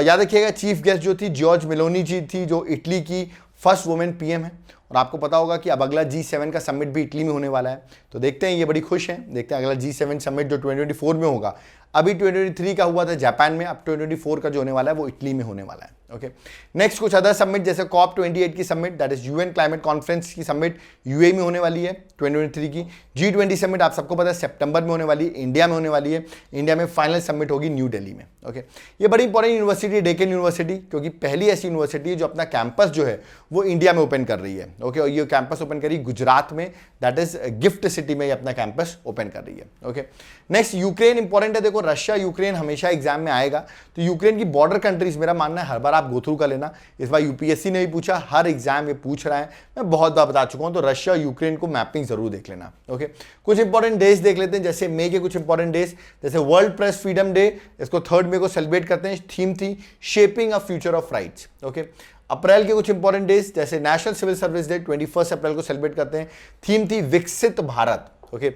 याद रखिएगा चीफ गेस्ट जो थी जॉर्ज मेलोनी जी थी, जो इटली की फर्स्ट वुमेन PM है। और आपको पता होगा कि अब अगला G7 का समिट भी इटली में होने वाला है। तो देखते हैं, ये बड़ी खुश हैं, देखते हैं अगला G7 समिट जो 2024 में होगा। अभी 2023 का हुआ था जापान में, अब 2024 का जो होने वाला है वो इटली में होने वाला है। ओके, नेक्स्ट कुछ अदर समिट जैसे COP28 की summit, that is UN climate conference की समिट UAE में होने वाली है 2023 की। G20 समिट आप सबको पता है सितंबर में होने वाली है, इंडिया में होने वाली है। इंडिया में फाइनल समिट होगी न्यू दिल्ली में। ओके, ये बड़ी इंपॉर्टेंट यूनिवर्सिटी डेक्कन यूनिवर्सिटी, क्योंकि पहली ऐसी यूनिवर्सिटी है जो अपना कैंपस जो है वो इंडिया में ओपन कर रही है। ओके, और ये कैंपस ओपन करी गुजरात में, दैट इज गिफ्ट सिटी में ये अपना कैंपस ओपन कर रही है। ओके, नेक्स्ट यूक्रेन इंपॉर्टेंट है। देखो रशिया यूक्रेन हमेशा एग्जाम में आएगा, तो यूक्रेन की बॉर्डर कंट्रीज मेरा मानना है हर बार आप गो थ्रू कर लेना। इस बार UPSC ने भी पूछा, हर एग्जाम ये पूछ रहा है, मैं बहुत बार बता चुका हूं। तो रशिया यूक्रेन को मैपिंग जरूर देख लेना। ओके, कुछ इंपॉर्टेंट डेज देख लेते हैं, जैसे मई के कुछ इंपॉर्टेंट डेज, जैसे वर्ल्ड प्रेस फ्रीडम डे, इसको 3 मई को सेलिब्रेट करते हैं। थीम थी shaping a future of rights. Okay, April के कुछ इंपॉर्टेंट डेज जैसे national civil service day 21 April को सेलिब्रेट करते हैं। थीम थी Viksit Bharat. Okay,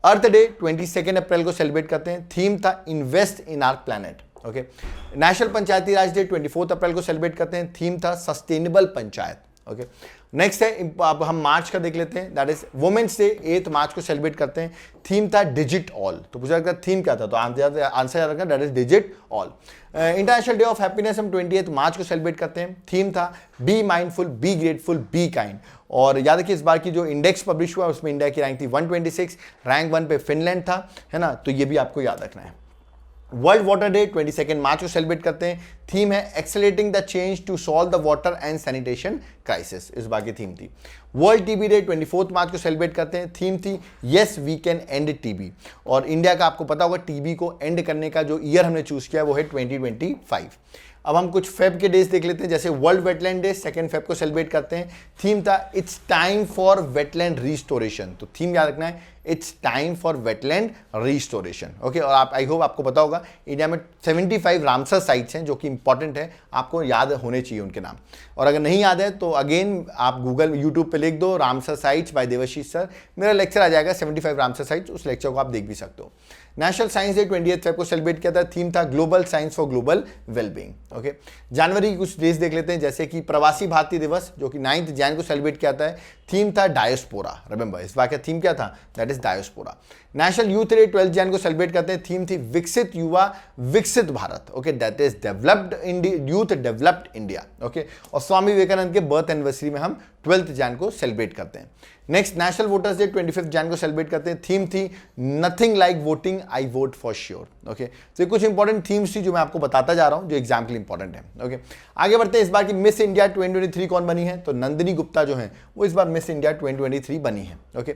earth day 22 April को सेलिब्रेट करते हैं। थीम था invest in our planet. Okay, national Panchayati Raj day 24 April को सेलिब्रेट करते हैं। थीम था सस्टेनेबल पंचायत। ओके, नेक्स्ट है अब हम मार्च का देख लेते हैं, दैट इज वुमेन्स डे 8 मार्च को सेलिब्रेट करते हैं। थीम था डिजिट ऑल। तो पूछा जाएगा थीम क्या था, तो आंसर याद रखना, that is digit all. International day of happiness हम 28 मार्च को सेलिब्रेट करते हैं। थीम था be mindful, be grateful, be kind. और याद रखिए इस बार की जो इंडेक्स पब्लिश हुआ उसमें इंडिया की रैंक थी 126, रैंक 1 पे फिनलैंड था, है ना। तो ये भी आपको याद रखना है। वर्ल्ड वाटर डे 22 मार्च को सेलिब्रेट करते हैं। थीम है accelerating the change to solve the water and sanitation crisis, इस बार की थीम थी। वर्ल्ड TB डे 24 मार्च को सेलिब्रेट करते हैं। थीम थी yes we can end TB। और इंडिया का आपको पता होगा TB को एंड करने का जो ईयर हमने चूज किया वो है 2025। अब हम कुछ फेब के डेज देख लेते हैं, जैसे वर्ल्ड वेटलैंड डे 2 फेब को सेलिब्रेट करते हैं। थीम था it's time for wetland restoration. तो थीम याद रखना है it's time for wetland restoration. Okay, और आप आई होप आपको पता होगा इंडिया में 75 रामसर साइट्स हैं जो कि इंपॉर्टेंट है, आपको याद होने चाहिए उनके नाम। और अगर नहीं याद है तो अगेन आप गूगल यूट्यूब पे लिख दो Ramsar sites by Devashish sir, मेरा लेक्चर आ जाएगा 75 रामसर साइट्स, उस लेक्चर को आप देख भी सकते हो। नेशनल साइंस डे 28 फेब को सेलिब्रेट किया था, थीम था global science for global wellbeing. Okay, जनवरी की कुछ डेज देख लेते हैं, जैसे कि प्रवासी भारतीय दिवस जो कि 9 जनवरी को सेलिब्रेट किया जाता है, थीम था डायस्पोरा। रिमेंबर इस बार का थीम क्या था, that is diaspora. National youth day 12 जनवरी को सेलिब्रेट करते हैं, थीम थी विकसित युवा विकसित Bharat. Okay, that is developed India, youth developed India. Okay, और स्वामी विवेकानंद के बर्थ एनिवर्सरी में हम 12 जनवरी को सेलिब्रेट करते हैं। नेक्स्ट नेशनल वोटर्स डे 25 जनवरी को सेलिब्रेट करते हैं, थीम थी nothing like voting I vote for sure. Okay, तो ये कुछ इंपॉर्टेंट थीम्स थी जो मैं आपको बताता जा रहा हूं, जो एग्जाम के लिए इंपॉर्टेंट है। ओके, आगे बढ़ते हैं। इस बार की मिस इंडिया 2023 कौन बनी है, तो नंदिनी गुप्ता जो है वो इस बार मिस इंडिया 2023 बनी है। ओके,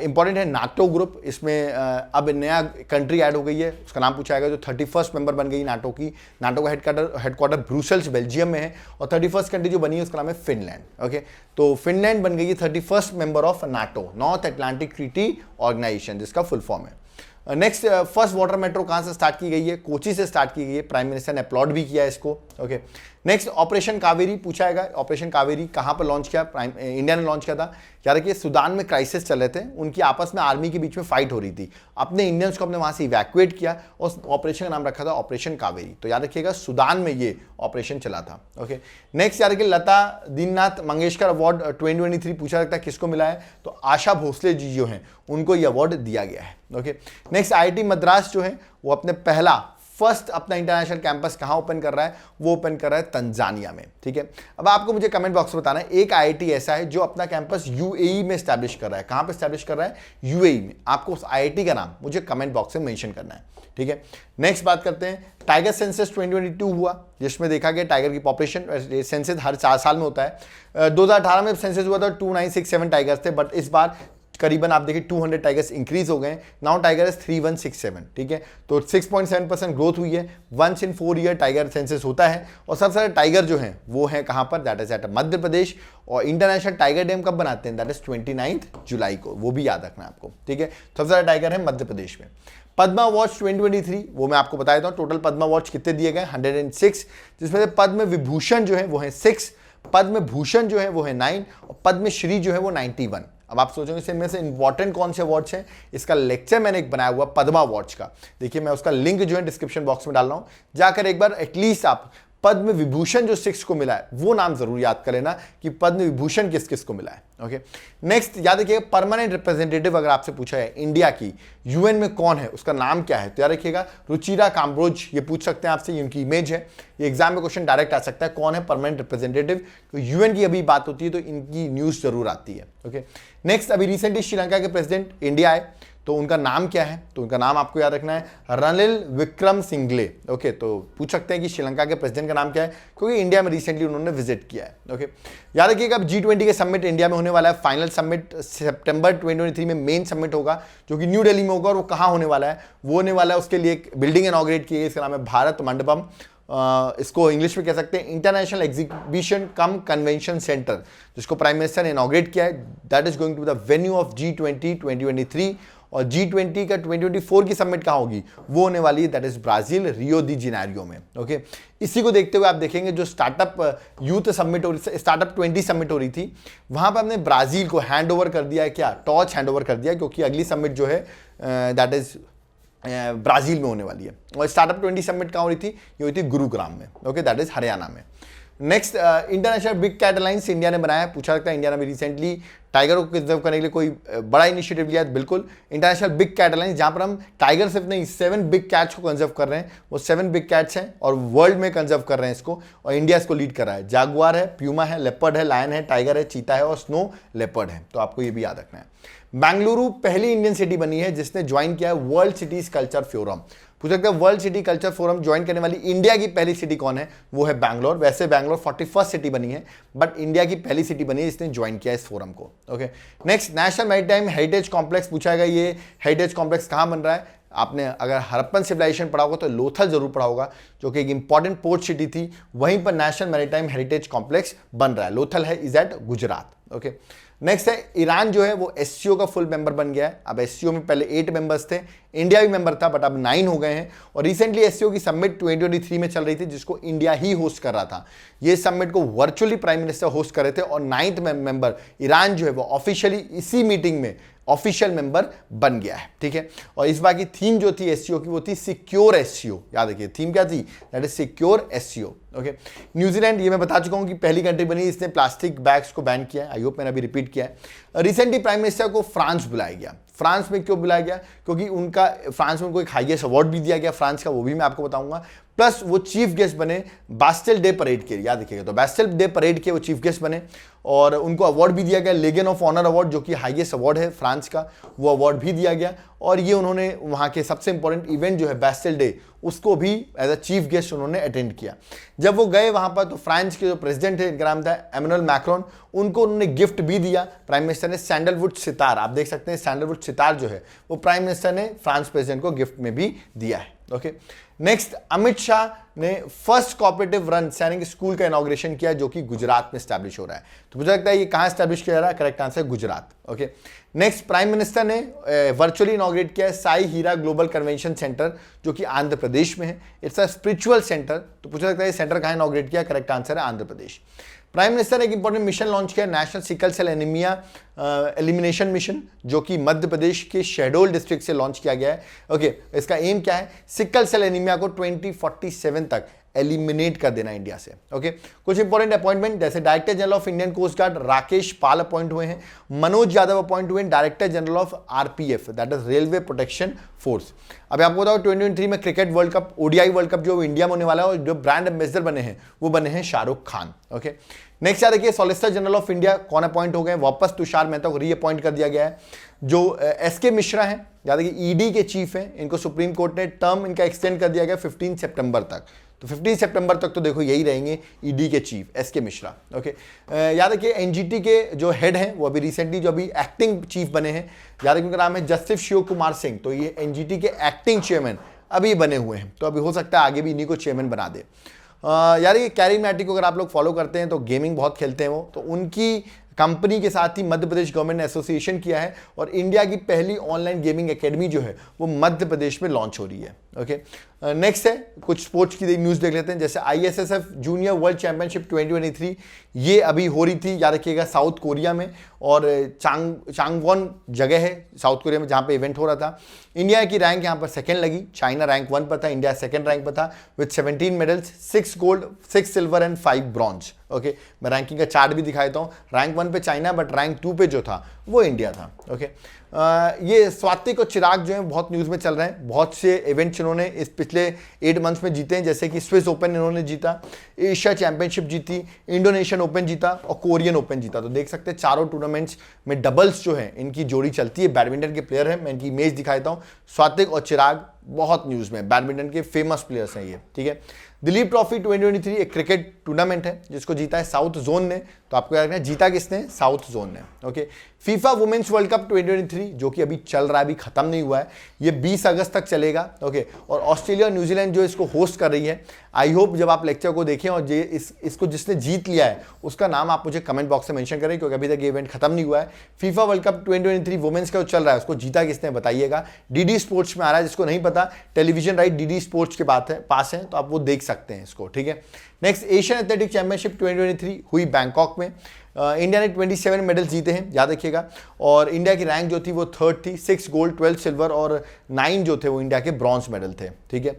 इंपॉर्टेंट है नाटो ग्रुप, इसमें अब नया कंट्री ऐड हो गई है, उसका नाम पूछा जाएगा, जो 31st मेंबर बन गई नाटो की। नाटो का हेडक्वार्टर ब्रुसेल्स बेल्जियम में है, और 31st कंट्री जो बनी है उसका नाम है फिनलैंड। ओके, तो फिनलैंड बन गई है 31st member of NATO, north Atlantic treaty organisation, जिसका फुल फॉर्म है। नेक्स्ट, फर्स्ट वाटर मेट्रो कहाँ से स्टार्ट की गई है, कोची से स्टार्ट की गई है, प्राइम मिनिस्टर ने अपलॉड भी किया है इसको। ओके, नेक्स्ट ऑपरेशन कावेरी पूछा जाएगा, ऑपरेशन कावेरी कहाँ पर लॉन्च किया, इंडिया ने लॉन्च किया था। याद रखिए सुदान में क्राइसिस चल रहे थे, उनकी आपस में आर्मी के बीच में फाइट हो रही थी, अपने इंडियंस को अपने वहाँ से इवैक्यूएट किया और ऑपरेशन का नाम रखा था ऑपरेशन कावेरी। तो याद रखिएगा सुदान में ये ऑपरेशन चला था। ओके, नेक्स्ट याद रखिए लता दीननाथ मंगेशकर अवार्ड 2023 पूछा जाता है किसको मिला है, तो आशा भोसले जी जो हैं उनको ये अवार्ड दिया गया है। ओके, नेक्स्ट IIT मद्रास जो है वो अपने फर्स्ट अपना इंटरनेशनल कैंपस कहाँ ओपन कर रहा है, वो ओपन कर रहा है तंजानिया में। ठीक है, अब आपको मुझे कमेंट बॉक्स में बताना है एक IIT ऐसा है जो अपना कैंपस UAE में स्टैब्लिश कर रहा है। कहाँ पे स्टैब्लिश कर रहा है, UAE में। आपको उस IIT का नाम मुझे कमेंट बॉक्स में मेंशन करना है। ठीक है, नेक्स्ट बात करते हैं, टाइगर सेंसस 2022 हुआ, जिसमें देखा गया टाइगर की पॉपुलेशन, सेंसस हर 4 साल में होता है। 2018 में सेंसस हुआ था, 2967 टाइगर्स थे, बट इस बार करीबन आप देखिए 200 टाइगर्स इंक्रीज हो गए, नाउ टाइगर इज 3167। ठीक है, तो 6.7% ग्रोथ हुई है। Once in 4 year tiger census होता है, और सबसे सारे टाइगर जो हैं वो हैं कहाँ पर, that is eight Madhya Pradesh. और इंटरनेशनल टाइगर डैम कब बनाते हैं, दैट इज 29 जुलाई को, वो भी याद रखना है आपको। ठीक है, सबसे सारे टाइगर है मध्य प्रदेश में। पद्मा अवार्ड्स 2023 वो मैं आपको बता देता हूँ, टोटल पद्मा अवार्ड्स कितने दिए गए, 106, जिसमें से पद्म विभूषण जो है वो है 6, पद्म भूषण जो है वो है 9, और पद्म श्री जो है वो 91। अब आप सोचेंगे इसमें से इंपॉर्टेंट कौन से अवार्ड्स हैं, इसका लेक्चर मैंने एक बनाया हुआ पद्मा अवार्ड्स का, देखिए मैं उसका लिंक जो है डिस्क्रिप्शन बॉक्स में डाल रहा हूं, जाकर एक बार एटलीस्ट आप पद्म विभूषण जो 6 को मिला है वो नाम जरूर याद कर लेना कि पद्म विभूषण किस किस को मिला है। ओके, नेक्स्ट याद रखिएगा परमानेंट रिप्रेजेंटेटिव अगर आपसे पूछा है इंडिया की यूएन में कौन है, उसका नाम क्या है, तो याद रखिएगा रुचिरा काम्बोज, ये पूछ सकते हैं आपसे, ये उनकी इमेज है, ये एग्जाम में क्वेश्चन डायरेक्ट आ सकता है, कौन है परमानेंट रिप्रेजेंटेटिव, तो यूएन की अभी बात होती है तो इनकी न्यूज जरूर आती है। ओके, नेक्स्ट अभी रिसेंटली श्रीलंका के प्रेसिडेंट इंडिया आए, तो उनका नाम क्या है, तो उनका नाम आपको याद रखना है रनिल विक्रमसिंघे। ओके, तो पूछ सकते हैं कि श्रीलंका के प्रेसिडेंट का नाम क्या है, क्योंकि इंडिया में रिसेंटली उन्होंने विजिट किया है। ओके, याद रखिएगा अब G20 के समिट इंडिया में होने वाला है, फाइनल समिट सितंबर 2023 में मेन समिट होगा जो कि न्यू दिल्ली में होगा, और वो कहाँ होने वाला है, वो होने वाला है उसके लिए एक बिल्डिंग इनॉग्रेट की गई, इसका नाम है भारत मंडपम, इसको इंग्लिश में कह सकते हैं international exhibition cum convention centre, जिसको प्राइम मिनिस्टर ने इनॉग्रेट किया है, that is going to the venue of G20 2023। और G20 का 2024 की समिट कहाँ होगी, वो होने वाली है that is Brazil Rio the Janeiro में। ओके, इसी को देखते हुए आप देखेंगे जो स्टार्टअप यूथ समिट हो रही, स्टार्टअप 20 समिट हो रही थी, वहां पर हमने ब्राजील को हैंड ओवर कर दिया है, क्या टॉर्च हैंड ओवर कर दिया, क्योंकि अगली समिट जो है दैट इज ब्राजील में होने वाली है। और स्टार्टअप 20 समिट कहाँ हो रही थी, ये हुई थी गुरुग्राम में। ओके, दैट इज हरियाणा में। Next international big cat alliance India ने बनाया है, पूछा लगता है इंडिया ने रिसेंटली टाइगर को कंजर्व करने के लिए कोई बड़ा इनिशिएटिव लिया है, बिल्कुल इंटरनेशनल बिग कैट अलायंस, जहां पर हम टाइगर सिर्फ नहीं 7 बिग कैट्स को कंजर्व कर रहे हैं, वो 7 बिग कैट्स हैं और वर्ल्ड में कंजर्व कर रहे हैं इसको, और इंडिया इसको लीड कर रहा है। जागुआर है, प्यूमा है, लेपर्ड है, लायन है, टाइगर है, चीता है और स्नो लेपर्ड है, तो आपको ये भी याद रखना है। बेंगलुरु पहली इंडियन सिटी बनी है जिसने ज्वाइन किया है वर्ल्ड सिटीज कल्चर फोरम। पूछ सकते हैं world city culture forum join करने वाली इंडिया की पहली सिटी कौन है, वो है बैंगलोर। वैसे बैंगलोर 41st सिटी बनी है, बट इंडिया की पहली सिटी बनी है जिसने ज्वाइन किया इस फोरम को। Okay, next national maritime heritage complex पूछा गया, ये हेरिटेज कॉम्प्लेक्स कहाँ बन रहा है, आपने अगर हड़प्पन सिविलाइजेशन पढ़ा होगा तो लोथल जरूर पढ़ा होगा, जो कि एक इंपॉर्टेंट पोर्ट सिटी थी। वहीं पर नेशनल मैरीटाइम हेरिटेज कॉम्प्लेक्स बन रहा है। लोथल है is at Gujarat. Okay, next है ईरान जो है वो एससीओ का फुल मेंबर बन गया है। अब एससीओ में पहले 8 मेंबर्स थे, इंडिया भी मेंबर था, बट अब 9 हो गए हैं। और रिसेंटली एससीओ की समिट 2023 में चल रही थी, जिसको इंडिया ही होस्ट कर रहा था। ये समिट को वर्चुअली प्राइम मिनिस्टर होस्ट कर रहे थे, और 9th मेंबर ईरान जो है वो ऑफिशियली इसी मीटिंग में ऑफिशियल मेंबर बन गया है। ठीक है, और इस बार की थीम जो थी एससीओ की वो थी सिक्योर एससीओ। याद रखिए थीम क्या थी, that is secure SCO. Okay, New Zealand, ये मैं बता चुका हूं कि पहली कंट्री बनी इसने प्लास्टिक बैग्स को बैन किया है। आई होप मैंने अभी रिपीट किया है। रिसेंटली प्राइम मिनिस्टर को फ्रांस बुलाया गया। फ्रांस में क्यों बुलाया गया, क्योंकि उनका फ्रांस में उनको एक हाईएस्ट अवार्ड भी दिया गया फ्रांस का, वो भी मैं आपको बताऊंगा। प्लस वो चीफ गेस्ट बने बास्टेल डे परेड के, याद रखिएगा, तो बास्टेल डे परेड के वो चीफ गेस्ट बने, और उनको अवार्ड भी दिया गया, लेगियन ऑफ ऑनर अवार्ड, जो कि हाईएस्ट अवार्ड है फ्रांस का, वो अवार्ड भी दिया गया। और ये उन्होंने वहाँ के सबसे इंपॉर्टेंट इवेंट जो है बास्टेल डे, उसको भी एज अ चीफ गेस्ट उन्होंने अटेंड किया। जब वो गए वहाँ पर तो फ्रांस के जो प्रेसिडेंट है, इनका नाम था एमेनुएल मैक्रोन, उनको उन्होंने गिफ्ट भी दिया। प्राइम मिनिस्टर ने सैंडलवुड सितार, आप देख सकते हैं सैंडलवुड सितार जो है वो प्राइम मिनिस्टर ने फ्रांस प्रेसिडेंट को गिफ्ट में भी दिया है। ओके, नेक्स्ट अमित शाह ने फर्स्ट कोऑपरेटिव रन सैनिक स्कूल का इनॉग्रेशन किया, जो कि गुजरात में स्टैब्लिश हो रहा है। तो मुझे लगता है ये कहां स्टैब्लिश किया जा रहा है, correct answer Gujarat. Okay, next prime minister ने वर्चुअली इनॉग्रेट किया है साई हीरा ग्लोबल कन्वेंशन सेंटर, जो कि आंध्र प्रदेश में है। It's a spiritual centre. तो मुझे लगता है ये सेंटर कहां इनॉग्रेट किया, करेक्ट आंसर है आंध्र प्रदेश। प्राइम मिनिस्टर ने एक इंपॉर्टेंट मिशन लॉन्च किया, national sickle cell anaemia elimination mission, जो कि मध्य प्रदेश के शहडोल डिस्ट्रिक्ट से लॉन्च किया गया है। ओके, इसका एम क्या है, सिकल सेल एनीमिया को 2047 तक एलिमिनेट कर देना इंडिया से। ओके, कुछ इंपॉर्टेंट अपॉइंटमेंट, जैसे director general of Indian coast guard Rakesh Pal appoint हुए हैं। मनोज यादव अपॉइंट हुए हैं director general of RPF, that is railway protection force. अभी आपको बताओ 2023 में cricket world cup, ODI world cup जो इंडिया में होने वाला है, और जो ब्रांड एम्बेसडर बने हैं वो बने हैं शाहरुख खान। ओके, नेक्स्ट याद रखिए सॉलिसिटर जनरल ऑफ इंडिया कौन अपॉइंट हो गए, वापस तुषार मेहता को रीअपॉइंट कर दिया गया है। जो एसके मिश्रा हैं, याद रखिए ईडी के चीफ हैं, इनको सुप्रीम कोर्ट ने टर्म इनका एक्सटेंड कर दिया गया 15 सितंबर तक। तो 15 सितंबर तक तो देखो यही रहेंगे ईडी के चीफ एसके मिश्रा। ओके, याद रखिए एनजीटी के जो हेड हैं वो अभी रिसेंटली जो अभी एक्टिंग चीफ बने हैं, याद रखिए उनका नाम है जस्टिस शिव कुमार सिंह। तो ये एनजीटी के एक्टिंग चेयरमैन अभी बने हुए हैं, तो अभी हो सकता है आगे भी इन्हीं को चेयरमैन बना दे। यार ये कैरी मैटी को अगर आप लोग फॉलो करते हैं तो गेमिंग बहुत खेलते हैं वो, तो उनकी कंपनी के साथ ही मध्य प्रदेश गवर्नमेंट ने एसोसिएशन किया है, और इंडिया की पहली ऑनलाइन गेमिंग एकेडमी जो है वो मध्य प्रदेश में लॉन्च हो रही है। ओके, नेक्स्ट है कुछ स्पोर्ट्स की न्यूज़ देख लेते हैं, जैसे आईएसएसएफ जूनियर वर्ल्ड चैंपियनशिप 2023 ये अभी हो रही थी, याद रखिएगा साउथ कोरिया में, और चांगवॉन जगह है साउथ कोरिया में जहाँ पे इवेंट हो रहा था। इंडिया की रैंक यहाँ पर सेकंड लगी, चाइना रैंक 1 पर था, इंडिया सेकंड रैंक पर था with 17 medals, 6 gold, 6 silver and 5 bronze. Okay, मैं रैंकिंग का चार्ट भी दिखाता हूँ, रैंक 1 पे चाइना, बट रैंक 2 पे जो था वो इंडिया था। ओके, ये स्वातिक और चिराग जो हैं बहुत न्यूज़ में चल रहे हैं, बहुत से इवेंट्स इन्होंने इस पिछले 8 मंथ्स में जीते हैं, जैसे कि स्विस ओपन इन्होंने जीता, एशिया चैंपियनशिप जीती, इंडोनेशियन ओपन जीता और कोरियन ओपन जीता। तो देख सकते हैं चारों टूर्नामेंट्स में डबल्स जो है इनकी जोड़ी चलती है। बैडमिंटन के प्लेयर हैं, मैं इनकी इमेज दिखाता हूँ, स्वातिक और चिराग बहुत न्यूज़ में, बैडमिंटन के फेमस प्लेयर्स हैं ये। ठीक है, दिलीप ट्रॉफी 2023 एक क्रिकेट टूर्नामेंट है जिसको जीता है साउथ जोन ने। तो आपको याद रखना है जीता किसने, साउथ जोन ने। Okay, FIFA women's world cup 2023 जो कि अभी चल रहा है, अभी खत्म नहीं हुआ है, ये 20 अगस्त तक चलेगा। ओके, और ऑस्ट्रेलिया और न्यूजीलैंड जो इसको होस्ट कर रही है। आई होप जब आप लेक्चर को देखें और इसको जिसने जीत लिया है उसका नाम आप मुझे कमेंट बॉक्स में मेंशन करें, क्योंकि अभी तक ये इवेंट खत्म नहीं हुआ है। फीफा वर्ल्ड कप 2023 वुमेन्स का जो चल रहा है उसको जीता किसने बताइएगा। डीडी स्पोर्ट्स में आ रहा है, जिसको नहीं पता टेलीविजन राइट डीडी स्पोर्ट्स के पास है, तो आप वो देख सकते हैं इसको। ठीक है, नेक्स्ट एशियन एथलेटिक चैंपियनशिप 2023 हुई बैंकॉक में। इंडिया ने 27 मेडल्स जीते हैं, याद रखिएगा, और इंडिया की रैंक जो थी वो 3rd थी, 6 गोल्ड, 12 सिल्वर और 9 जो थे वो इंडिया के ब्रॉन्ज मेडल थे। ठीक है,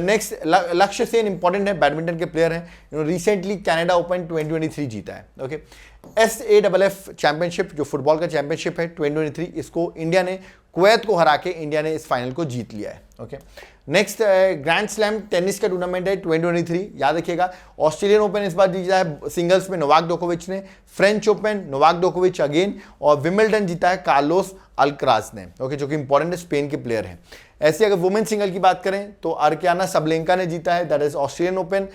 नेक्स्ट लक्ष्य सेन इंपॉर्टेंट है, बैडमिंटन के प्लेयर हैं, रिसेंटली कनाडा ओपन 2023 जीता है। ओके, SAFF चैंपियनशिप जो फुटबॉल का चैंपियनशिप है 2023, इसको इंडिया ने कुवैत को हरा के इंडिया ने इस फाइनल को जीत लिया है। Okay, next grand slam tennis का टूर्नामेंट है 2023, याद रखिएगा ऑस्ट्रेलियन ओपन इस बार जीता है सिंगल्स में नोवाक जोकोविच ने, फ्रेंच ओपन नोवाक जोकोविच अगेन, और विमिल्टन जीता है कार्लोस अल्कराज ने। ओके, जो कि इंपॉर्टेंट है, स्पेन के प्लेयर हैं। ऐसे अगर वुमेन सिंगल की बात करें तो अर्कियाना सबलेंका ने जीता है, दैट इज ऑस्ट्रेलियन ओपन।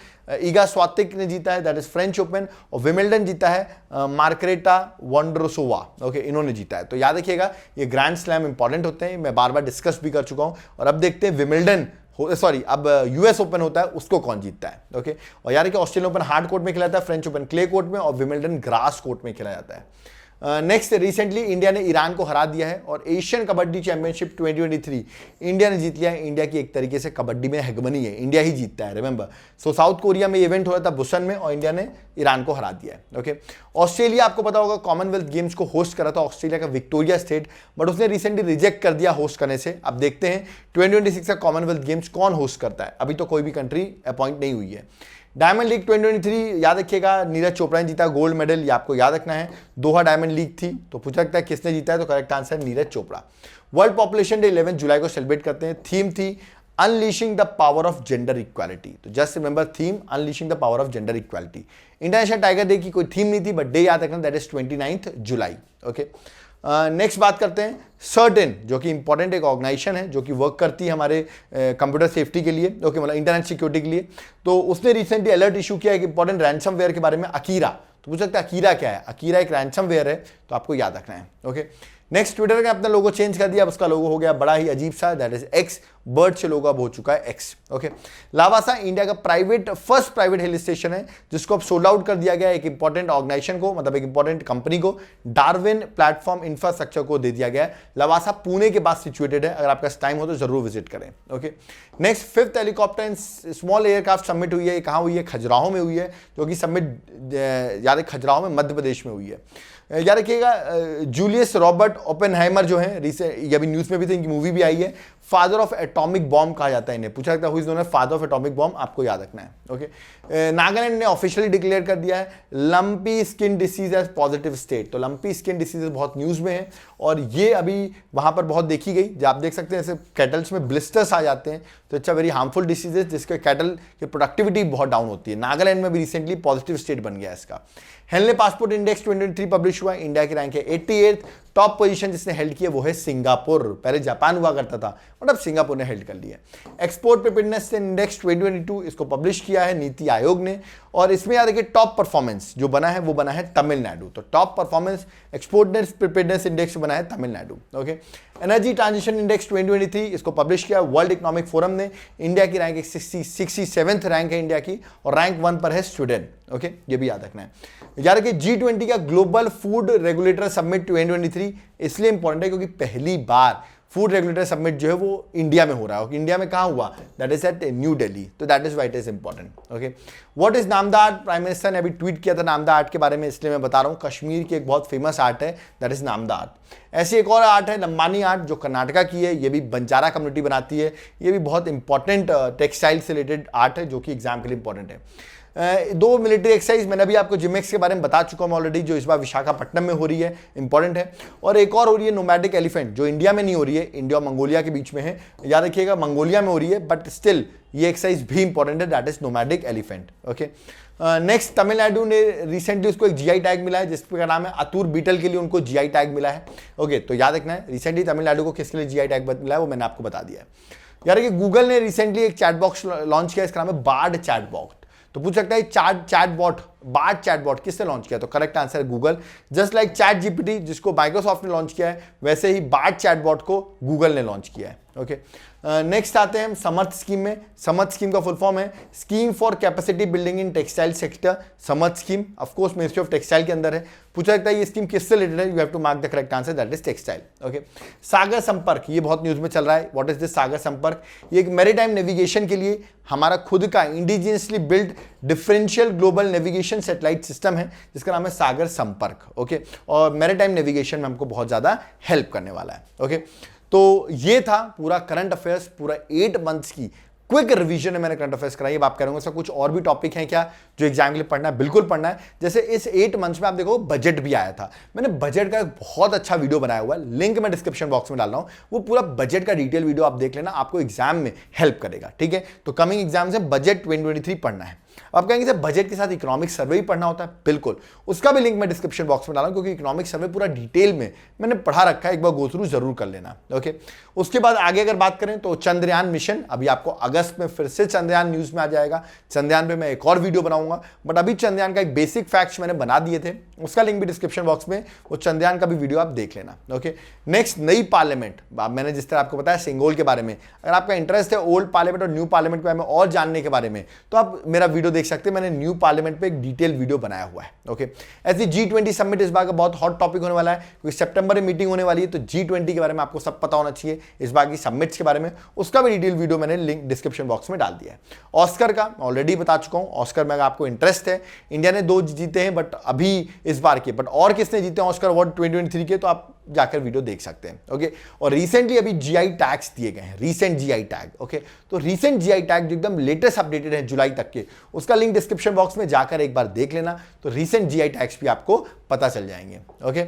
ईगा स्वातिक ने जीता है, दैट इज फ्रेंच ओपन। और विमिल्डन जीता है मार्करेटा वोंड्रोसोवा, ओके, इन्होंने जीता है। तो याद रखिएगा ये ग्रैंड स्लैम इंपॉर्टेंट होते हैं, मैं बार बार डिस्कस भी कर चुका हूं। और अब देखते हैं विमिल्डन सॉरी अब यूएस ओपन होता है उसको कौन जीतता है, ओके। और यार कि ऑस्ट्रेलियन ओपन हार्ड कोर्ट में खेला जाता है, फ्रेंच ओपन क्ले कोर्ट में और विमिल्डन ग्रास कोर्ट में खेला जाता है। नेक्स्ट रिसेंटली इंडिया ने ईरान को हरा दिया है और एशियन कबड्डी चैंपियनशिप 2023 इंडिया ने जीत लिया है। इंडिया की एक तरीके से कबड्डी में हेगमनी है, इंडिया ही जीतता है, रिमेंबर। सो साउथ कोरिया में इवेंट हो रहा था बुसन में और इंडिया ने ईरान को हरा दिया है, ओके। ऑस्ट्रेलिया आपको पता होगा कॉमनवेल्थ गेम्स को होस्ट करा था ऑस्ट्रेलिया का विक्टोरिया स्टेट, बट उसने रिसेंटली रिजेक्ट कर दिया होस्ट करने से। अब देखते हैं 2026 का कॉमनवेल्थ गेम्स कौन होस्ट करता है, अभी तो कोई भी कंट्री अपॉइंट नहीं हुई है। डायमंड लीग 2023 याद रखिएगा नीरज चोपड़ा ने जीता गोल्ड मेडल, ये आपको याद रखना है। दोहा डायमंड लीग थी, तो पूछा सकता है किसने जीता है, तो correct answer Neeraj Chopra. World population day 11 July को सेलिब्रेट करते हैं। थीम थी unleashing the power of gender equality, तो just remember theme unleashing the power of gender equality. International tiger day की कोई थीम नहीं थी, बट डे याद रखना, that is 29 July, okay. Next बात करते हैं सर्टेन, जो कि इंपॉर्टेंट एक ऑर्गेनाइजेशन है जो कि वर्क करती है हमारे कंप्यूटर सेफ्टी के लिए, ओके, मतलब इंटरनेट सिक्योरिटी के लिए। तो उसने रिसेंटली अलर्ट इशू किया एक इंपॉर्टेंट रैंसमवेयर के बारे में, अकीरा। तो पूछ सकते हैं अकीरा क्या है, अकीरा एक रैंसमवेयर है, तो आपको याद रखना है, ओके। नेक्स्ट ट्विटर का अपना लोगो चेंज कर दिया, अब उसका लोगो हो गया बड़ा ही अजीब सा, दैट इज एक्स, बर्ड से लोगो अब हो चुका है एक्स, ओके। लावासा इंडिया का फर्स्ट प्राइवेट हिल स्टेशन है जिसको अब सोल्ड आउट कर दिया गया एक इंपॉर्टेंट ऑर्गेनाइजेशन को, मतलब एक इंपॉर्टेंट कंपनी को, डार्विन प्लेटफॉर्म इंफ्रास्ट्रक्चर को दे दिया गया है। लवासा पुणे के पास सिचुएटेड है, अगर आपका टाइम हो तो जरूर विजिट करें, okay. Next 5th helicopter and small aircraft submit हुई है, कहाँ हुई है, खजुराहो में हुई है, जो कि सबमिट याद खजुराहो में मध्य प्रदेश में हुई है। याद रखिएगा जूलियस रॉबर्ट ओपेनहाइमर जो है, ये अभी न्यूज में भी थे, इनकी मूवी भी आई है, फादर ऑफ एटॉमिक बॉम्ब कहा जाता है इन्हें। पूछा जाता है who is known as father of atomic bomb, आपको याद रखना है, ओके। नागालैंड ने ऑफिशियली डिक्लेयर कर दिया है lumpy skin disease as positive state, तो लंपी स्किन डिसीज बहुत न्यूज में है और ये अभी वहां पर बहुत देखी गई। जो आप देख सकते हैं ऐसे कैटल्स में ब्लिस्टर्स आ जाते हैं, तो it's a very harmful diseases जिसके कैटल की प्रोडक्टिविटी बहुत डाउन होती है। नागालैंड में भी रिसेंटली पॉजिटिव स्टेट बन गया इसका। हेनले पासपोर्ट इंडेक्स 2023 पब्लिश हुआ, इंडिया की रैंक है 88th। टॉप पोजीशन जिसने हेल्ड किया वो है सिंगापुर, पहले जापान हुआ करता था, मतलब सिंगापुर ने हेल्ड कर लिया। एक्सपोर्ट प्रिपेयर्डनेस इंडेक्स 2022 इसको पब्लिश किया है नीति आयोग ने, और इसमें याद रखिए टॉप परफॉर्मेंस जो बना है वो बना है तमिलनाडु, तो top performance export preparedness index बना है Tamil Nadu, okay. Energy transition index 2023 इसको पब्लिश किया वर्ल्ड इकोनॉमिक फोरम ने। इंडिया की रैंक 67th रैंक है इंडिया की, और रैंक 1 पर है स्वीडन, ओके, ये भी याद रखना है। याद रखिए G20 का ग्लोबल फूड रेगुलेटर समिट 2023 इसलिए इंपॉर्टेंट है क्योंकि पहली बार फूड रेगुलेटर समिट जो है वो इंडिया में हो रहा है। इंडिया में कहां हुआ, that is at new Delhi, तो that is white is important, okay. What is Namda art, prime minister ने अभी ट्वीट किया था नामदा आर्ट के बारे में, इसलिए मैं बता रहा हूं। कश्मीर की एक बहुत फेमस आर्ट है, दैट इज नामदा आर्ट। ऐसी एक और आर्ट है लंबानी आर्ट जो कर्नाटका की है, ये भी बंजारा कम्युनिटी बनाती है, ये भी बहुत इंपॉर्टेंट टेक्सटाइल से रिलेटेड आर्ट है जो कि एग्जाम के लिए इंपॉर्टेंट है। 2 मिलिट्री एक्सरसाइज मैंने अभी आपको जिमेक्स के बारे में बता चुका हूं ऑलरेडी, जो इस बार विशाखापट्टनम में हो रही है, इंपॉर्टेंट है। और एक और हो रही है नोमैडिक एलिफेंट, जो इंडिया में नहीं हो रही है, इंडिया और मंगोलिया के बीच में है, याद रखिएगा मंगोलिया में हो रही है, बट स्टिल ये एक्सरसाइज भी इंपॉर्टेंट है, that is nomadic elephant, okay. Next Tamil Nadu ने रिसेंटली उसको एक जीआई टैग मिला है जिसका नाम है अतुर बीटल, के लिए उनको जीआई टैग मिला है, ओके। तो याद रखना है रिसेंटली तमिलनाडु को किसके लिए जीआई टैग मिला है वो मैंने आपको बता दिया है। यार कि गूगल ने रिसेंटली एक चैट बॉक्स लॉन्च किया, इसका नाम है बार्ड चैट बॉक्स। तो पूछ सकता है चैटबॉट, बार्ड चैटबॉट किसने लॉन्च किया, तो करेक्ट आंसर है Google. Just like chat GPT जिसको माइक्रोसॉफ्ट ने लॉन्च किया है, वैसे ही बार्ड चैटबॉट को गूगल ने लॉन्च किया है, ओके। नेक्स्ट आते हैं हम समर्थ स्कीम में। समर्थ स्कीम का फुल फॉर्म है scheme for capacity building in textile sector. Samarth scheme of course ministry of textile के अंदर है। पूछा जाता है ये स्कीम किससे रिलेटेड है, you have to mark the correct answer, that is textile, okay. Sagar Sampark, ये बहुत न्यूज में चल रहा है। व्हाट इज दिस सागर संपर्क, ये एक मैरीटाइम नेविगेशन के लिए हमारा खुद का indigenously build differential global navigation satellite system है जिसका नाम है सागर संपर्क, ओके। और मैरीटाइम नेविगेशन में हमको बहुत ज्यादा हेल्प करने वाला है, ओके। तो ये था पूरा करंट अफेयर्स, पूरा 8 मंथ्स की क्विक रिवीजन है मैंने करंट अफेयर्स कराई। अब आप करेंगे सर कुछ और भी टॉपिक हैं क्या जो एग्जाम के लिए पढ़ना है? बिल्कुल पढ़ना है। जैसे इस 8 मंथ्स में आप देखो बजट भी आया था, मैंने बजट का एक बहुत अच्छा वीडियो बनाया हुआ है, लिंक मैं डिस्क्रिप्शन बॉक्स में डाल रहा हूं। वो पूरा बजट का डिटेल वीडियो आप देख लेना, आपको एग्जाम में हेल्प करेगा। ठीक है, तो कमिंग एग्जाम से बजट 2023 पढ़ना है। आप कहेंगे सर बजट के साथ इकोनॉमिक सर्वे ही पढ़ना होता है? बिल्कुल, उसका भी लिंक मैं डिस्क्रिप्शन बॉक्स में डाला क्योंकि इकोनॉमिक सर्वे पूरा डिटेल में मैंने पढ़ा रखा है, एक बार गो थ्रू जरूर कर लेना। ओके, उसके बाद आगे अगर बात करें तो चंद्रयान मिशन, अभी आपको अगस्त में फिर से चंद्रयान न्यूज में आ जाएगा। चंद्रयान पे मैं एक और वीडियो बनाऊंगा, बट अभी चंद्रयान का एक बेसिक फैक्ट्स मैंने बना दिए थे, उसका लिंक भी डिस्क्रिप्शन बॉक्स में, वो चंद्रयान का भी वीडियो आप देख लेना। ओके, नेक्स्ट नई पार्लियामेंट, मैंने जिस तरह आपको बताया सिंगोल के बारे में, अगर आपका इंटरेस्ट है ओल्ड पार्लियामेंट और न्यू पार्लियामेंट के बारे में और जानने के बारे में, तो आप मेरा वीडियो देख सकते हैं, मैंने न्यू पार्लियामेंट पे एक डिटेल वीडियो बनाया हुआ है। ओके, ऐसे G20 समिट इस बार का बहुत हॉट टॉपिक होने वाला है क्योंकि सितंबर में मीटिंग होने वाली है, तो G20 के बारे में आपको सब पता होना चाहिए, इस बार की समिट्स के बारे में, उसका भी डिटेल वीडियो मैंने लिंक डिस्क्रिप्शन बॉक्स में डाल दिया है। ऑस्कर का ऑलरेडी बता चुका हूं, ऑस्कर में अगर आपको इंटरेस्ट है, इंडिया ने 2 जीते हैं बट अभी इस बार के, बट और किसने जीते हैं ऑस्कर अवार्ड 2023 के, तो आप जाकर वीडियो देख सकते हैं। ओके, और रिसेंटली अभी जीआई टैग्स दिए गए हैं, रिसेंट जीआई टैग। ओके, तो रिसेंट जीआई टैग जो एकदम लेटेस्ट अपडेटेड है जुलाई तक के, उसका लिंक डिस्क्रिप्शन बॉक्स में जाकर एक बार देख लेना, तो रिसेंट जीआई टैग्स भी आपको पता चल जाएंगे। ओके,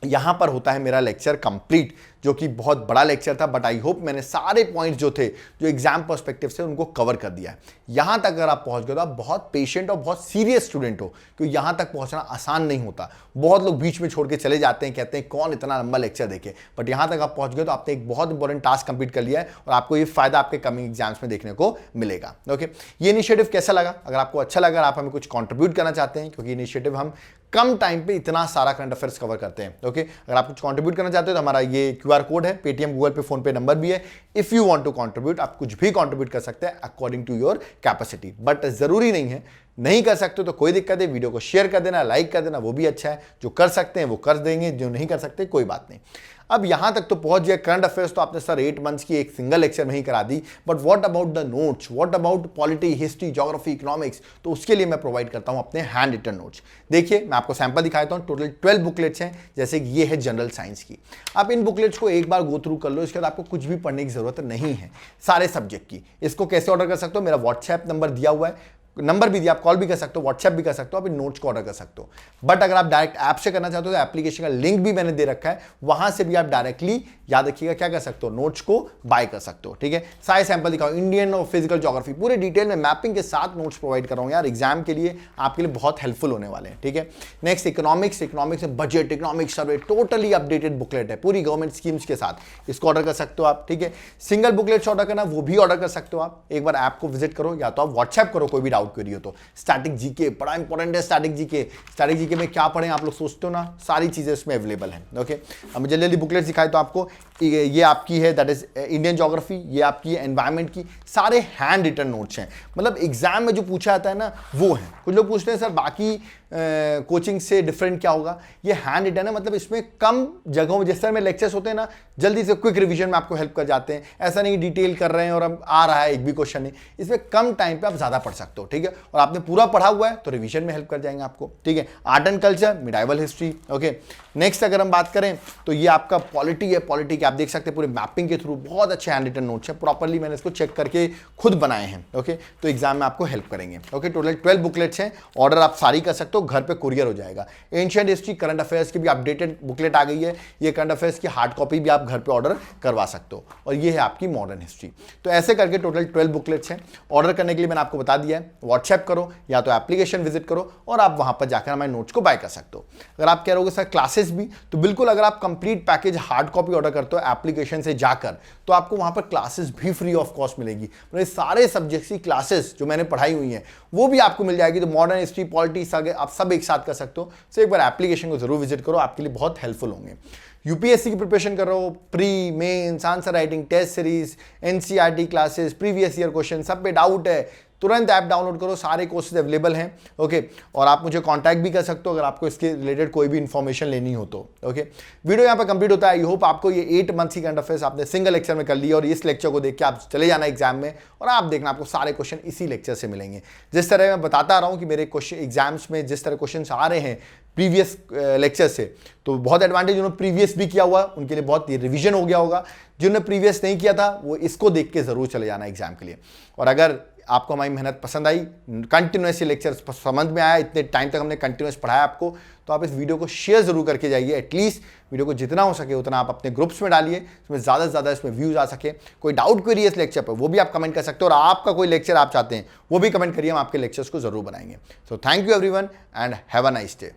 यहां पर होता है मेरा लेक्चर कंप्लीट, जो कि बहुत बड़ा लेक्चर था, बट आई होप मैंने सारे पॉइंट्स जो थे जो एग्जाम पर्सपेक्टिव से उनको कवर कर दिया है। यहां तक अगर आप पहुंच गए तो आप बहुत पेशेंट और बहुत सीरियस स्टूडेंट हो, क्योंकि यहां तक पहुंचना आसान नहीं होता। बहुत लोग बीच में छोड़ के चले जाते हैं, कहते हैं कौन इतना लंबा लेक्चर देखे, बट यहां तक आप पहुंच गए तो आपने एक बहुत इंपॉर्टेंट टास्क कंप्लीट कर लिया है और आपको ये फायदा आपके कमिंग एग्जाम्स में देखने को मिलेगा। ओके, ये इनिशिएटिव कैसा लगा? अगर आपको अच्छा लगा, आप हमें कुछ कॉन्ट्रीब्यूट करना चाहते हैं, क्योंकि इनिशिएटिव हम कम टाइम पे इतना सारा करंट अफेयर्स कवर करते हैं। ओके, अगर आप कुछ कंट्रीब्यूट करना चाहते हो तो हमारा ये क्यूआर कोड है, Paytm, Google Pay, PhonePe number भी है। If you want to contribute, आप कुछ भी कंट्रीब्यूट कर सकते हैं according to your capacity, but जरूरी नहीं है। नहीं कर सकते तो कोई दिक्कत है, वीडियो को शेयर कर देना, लाइक कर देना, वो भी अच्छा है। जो कर सकते हैं वो कर देंगे, जो नहीं कर सकते कोई बात नहीं। अब यहां तक तो पहुंच गया करंट अफेयर्स, तो आपने सर 8 मंथ्स की एक सिंगल लेक्चर में ही करा दी, but what about the notes, what about polity, history, geography, economics? तो उसके लिए मैं प्रोवाइड करता हूं अपने हैंड रिटन नोट्स। देखिए, मैं आपको सैंपल दिखाता हूं। टोटल 12 बुकलेट्स हैं, जैसे कि ये है जनरल साइंस की। आप इन बुकलेट्स को एक बार गो थ्रू कर लो, इसके बाद आपको कुछ भी पढ़ने की जरूरत नहीं है सारे सब्जेक्ट की। इसको कैसे ऑर्डर कर सकते हो? मेरा व्हाट्सएप नंबर दिया हुआ है, नंबर भी दिया, आप कॉल भी कर सकते हो, व्हाट्सएप भी कर सकते हो, आप इन नोट्स को ऑर्डर कर सकते हो। बट अगर आप डायरेक्ट ऐप से करना चाहते हो तो एप्लीकेशन का लिंक भी मैंने दे रखा है, वहां से भी आप डायरेक्टली, याद रखिएगा, क्या कर सकते हो, नोट्स को बाय कर सकते हो। ठीक है, सारे सैंपल दिखाओ, इंडियन और फिजिकल ज्योग्राफी पूरे डिटेल में मैपिंग के साथ नोट्स प्रोवाइड कर रहा हूं यार, एग्जाम के लिए आपके लिए बहुत हेल्पफुल होने वाले हैं। ठीक है, नेक्स्ट इकोनॉमिक्स, इकोनॉमिक्स में budget, economic survey, totally updated booklet है पूरी गवर्नमेंट स्कीम्स के साथ, इसको ऑर्डर कर सकते हो आप। ठीक है, सिंगल बुकलेट्स ऑर्डर करना, वो भी ऑर्डर कर सकते हो आप। एक बार ऐप को विजिट करो, या तो आप व्हाट्सएप करो कोई भी डाउट क्वेरी हो तो। स्टैटिक जीके बड़ा इंपॉर्टेंट है, स्टैटिक जीके। स्टैटिक जीके में क्या पढ़ें आप लोग सोचते हो ना, सारी चीजें इसमें अवेलेबल हैं। ओके, अब जल्दी जल्दी बुकलेट दिखाए तो आपको ये आपकी है, दैट इज इंडियन ज्योग्राफी, ये आपकी है एनवायरमेंट की, सारे हैंड रिटन नोट्स हैं। मतलब एग्जाम में जो पूछा जाता है ना वो है। कुछ लोग पूछते हैं सर बाकी कोचिंग से डिफरेंट क्या होगा? ये हैंड रिटन है, मतलब इसमें कम जगहों में, जिस तरह में लेक्चर्स होते हैं ना, जल्दी से क्विक रिवीजन में आपको हेल्प कर जाते हैं। ऐसा नहीं डिटेल कर रहे हैं और अब आ रहा है एक भी क्वेश्चन नहीं, इसमें कम टाइम पे आप ज्यादा पढ़ सकते हो। ठीक है, और आपने पूरा पढ़ा हुआ है तो रिवीजन में हेल्प कर जाएंगे आपको। ठीक है, art and culture, medieval history. Okay, next अगर हम बात करें तो ये आपका पॉलिटी है, पॉलिटी के आप देख सकते हैं पूरे मैपिंग के थ्रू बहुत अच्छे हैंड रिटन नोट्स हैं, प्रॉपर्ली मैंने इसको चेक करके खुद बनाए हैं। ओके, तो एग्जाम में आपको हेल्प करेंगे। ओके, टोटल 12 बुकलेट्स हैं, ऑर्डर आप सारी कर सकते हो, घर पे कुरियर हो जाएगा। एंशिएंट हिस्ट्री, करंट अफेयर्स की भी अपडेटेड बुकलेट आ गई है, ये करंट अफेयर्स की हार्ड कॉपी भी आप घर पे ऑर्डर करवा सकते हो, और ये है आपकी मॉडर्न हिस्ट्री। तो ऐसे करके टोटल 12 बुकलेट्स हैं। ऑर्डर करने के लिए मैंने आपको बता दिया है, व्हाट्सएप करो या तो एप्लीकेशन विजिट करो और आप वहां पर जाकर हमारे नोट्स को बाय कर सकते हो। अगर आप कह रहे हो सर क्लासेस भी, तो बिल्कुल, अगर आप complete package hard copy order करते हो एप्लीकेशन से जाकर, तो आपको वहां पर क्लासेस भी फ्री ऑफ कॉस्ट मिलेगी। मतलब सारे सब्जेक्ट्स की क्लासेस जो मैंने पढ़ाई हुई हैं वो भी आपको मिल जाएगी। तो मॉडर्न हिस्ट्री, पॉलिटिक्स आप सब एक साथ कर सकते हो। तो एक बार एप्लीकेशन को जरूर विजिट करो, आपके लिए बहुत हेल्पफुल होंगे। यूपीएससी की प्रिपरेशन कर रहे हो, pre, mains, answer writing, test series, NCERT classes, previous year question, सब पे डाउट है, तुरंत ऐप डाउनलोड करो, सारे कोर्सेज अवेलेबल हैं। ओके, और आप मुझे कांटेक्ट भी कर सकते हो अगर आपको इसके रिलेटेड कोई भी इन्फॉर्मेशन लेनी हो तो। ओके, वीडियो यहाँ पर कंप्लीट होता है। आई होप आपको ये 8 मंथ्स की करंट अफेयर्स आपने सिंगल लेक्चर में कर लिया, और इस लेक्चर को देख के आप चले जाना एग्जाम में, और आप देखना आपको सारे क्वेश्चन इसी लेक्चर से मिलेंगे। जिस तरह मैं बताता रहा हूँ कि मेरे क्वेश्चन एग्जाम्स में जिस तरह क्वेश्चन आ रहे हैं, प्रीवियस लेक्चर से, तो बहुत एडवांटेज। उन्होंने प्रीवियस भी किया हुआ, उनके लिए बहुत रिवीजन हो गया होगा। जिन्होंने प्रीवियस नहीं किया था वो इसको देख के जरूर चले जाना एग्जाम के लिए। और अगर आपको हमारी मेहनत पसंद आई, कंटिन्यूस लेक्चर समझ में आया, इतने टाइम तक हमने कंटिन्यूस पढ़ाया आपको, तो आप इस वीडियो को शेयर जरूर करके जाइए। एटलीस्ट वीडियो को जितना हो सके उतना आप अपने ग्रुप्स में डालिए, इसमें ज़्यादा से ज़्यादा इसमें व्यूज आ सके। कोई डाउट क्वेरी इस लेक्चर पर वो भी आप कमेंट कर सकते हो, और आपका कोई लेक्चर आप चाहते हैं वो भी कमेंट करिए, हम आपके लेक्चर्स को जरूर बनाएंगे। So thank you everyone and have a nice day.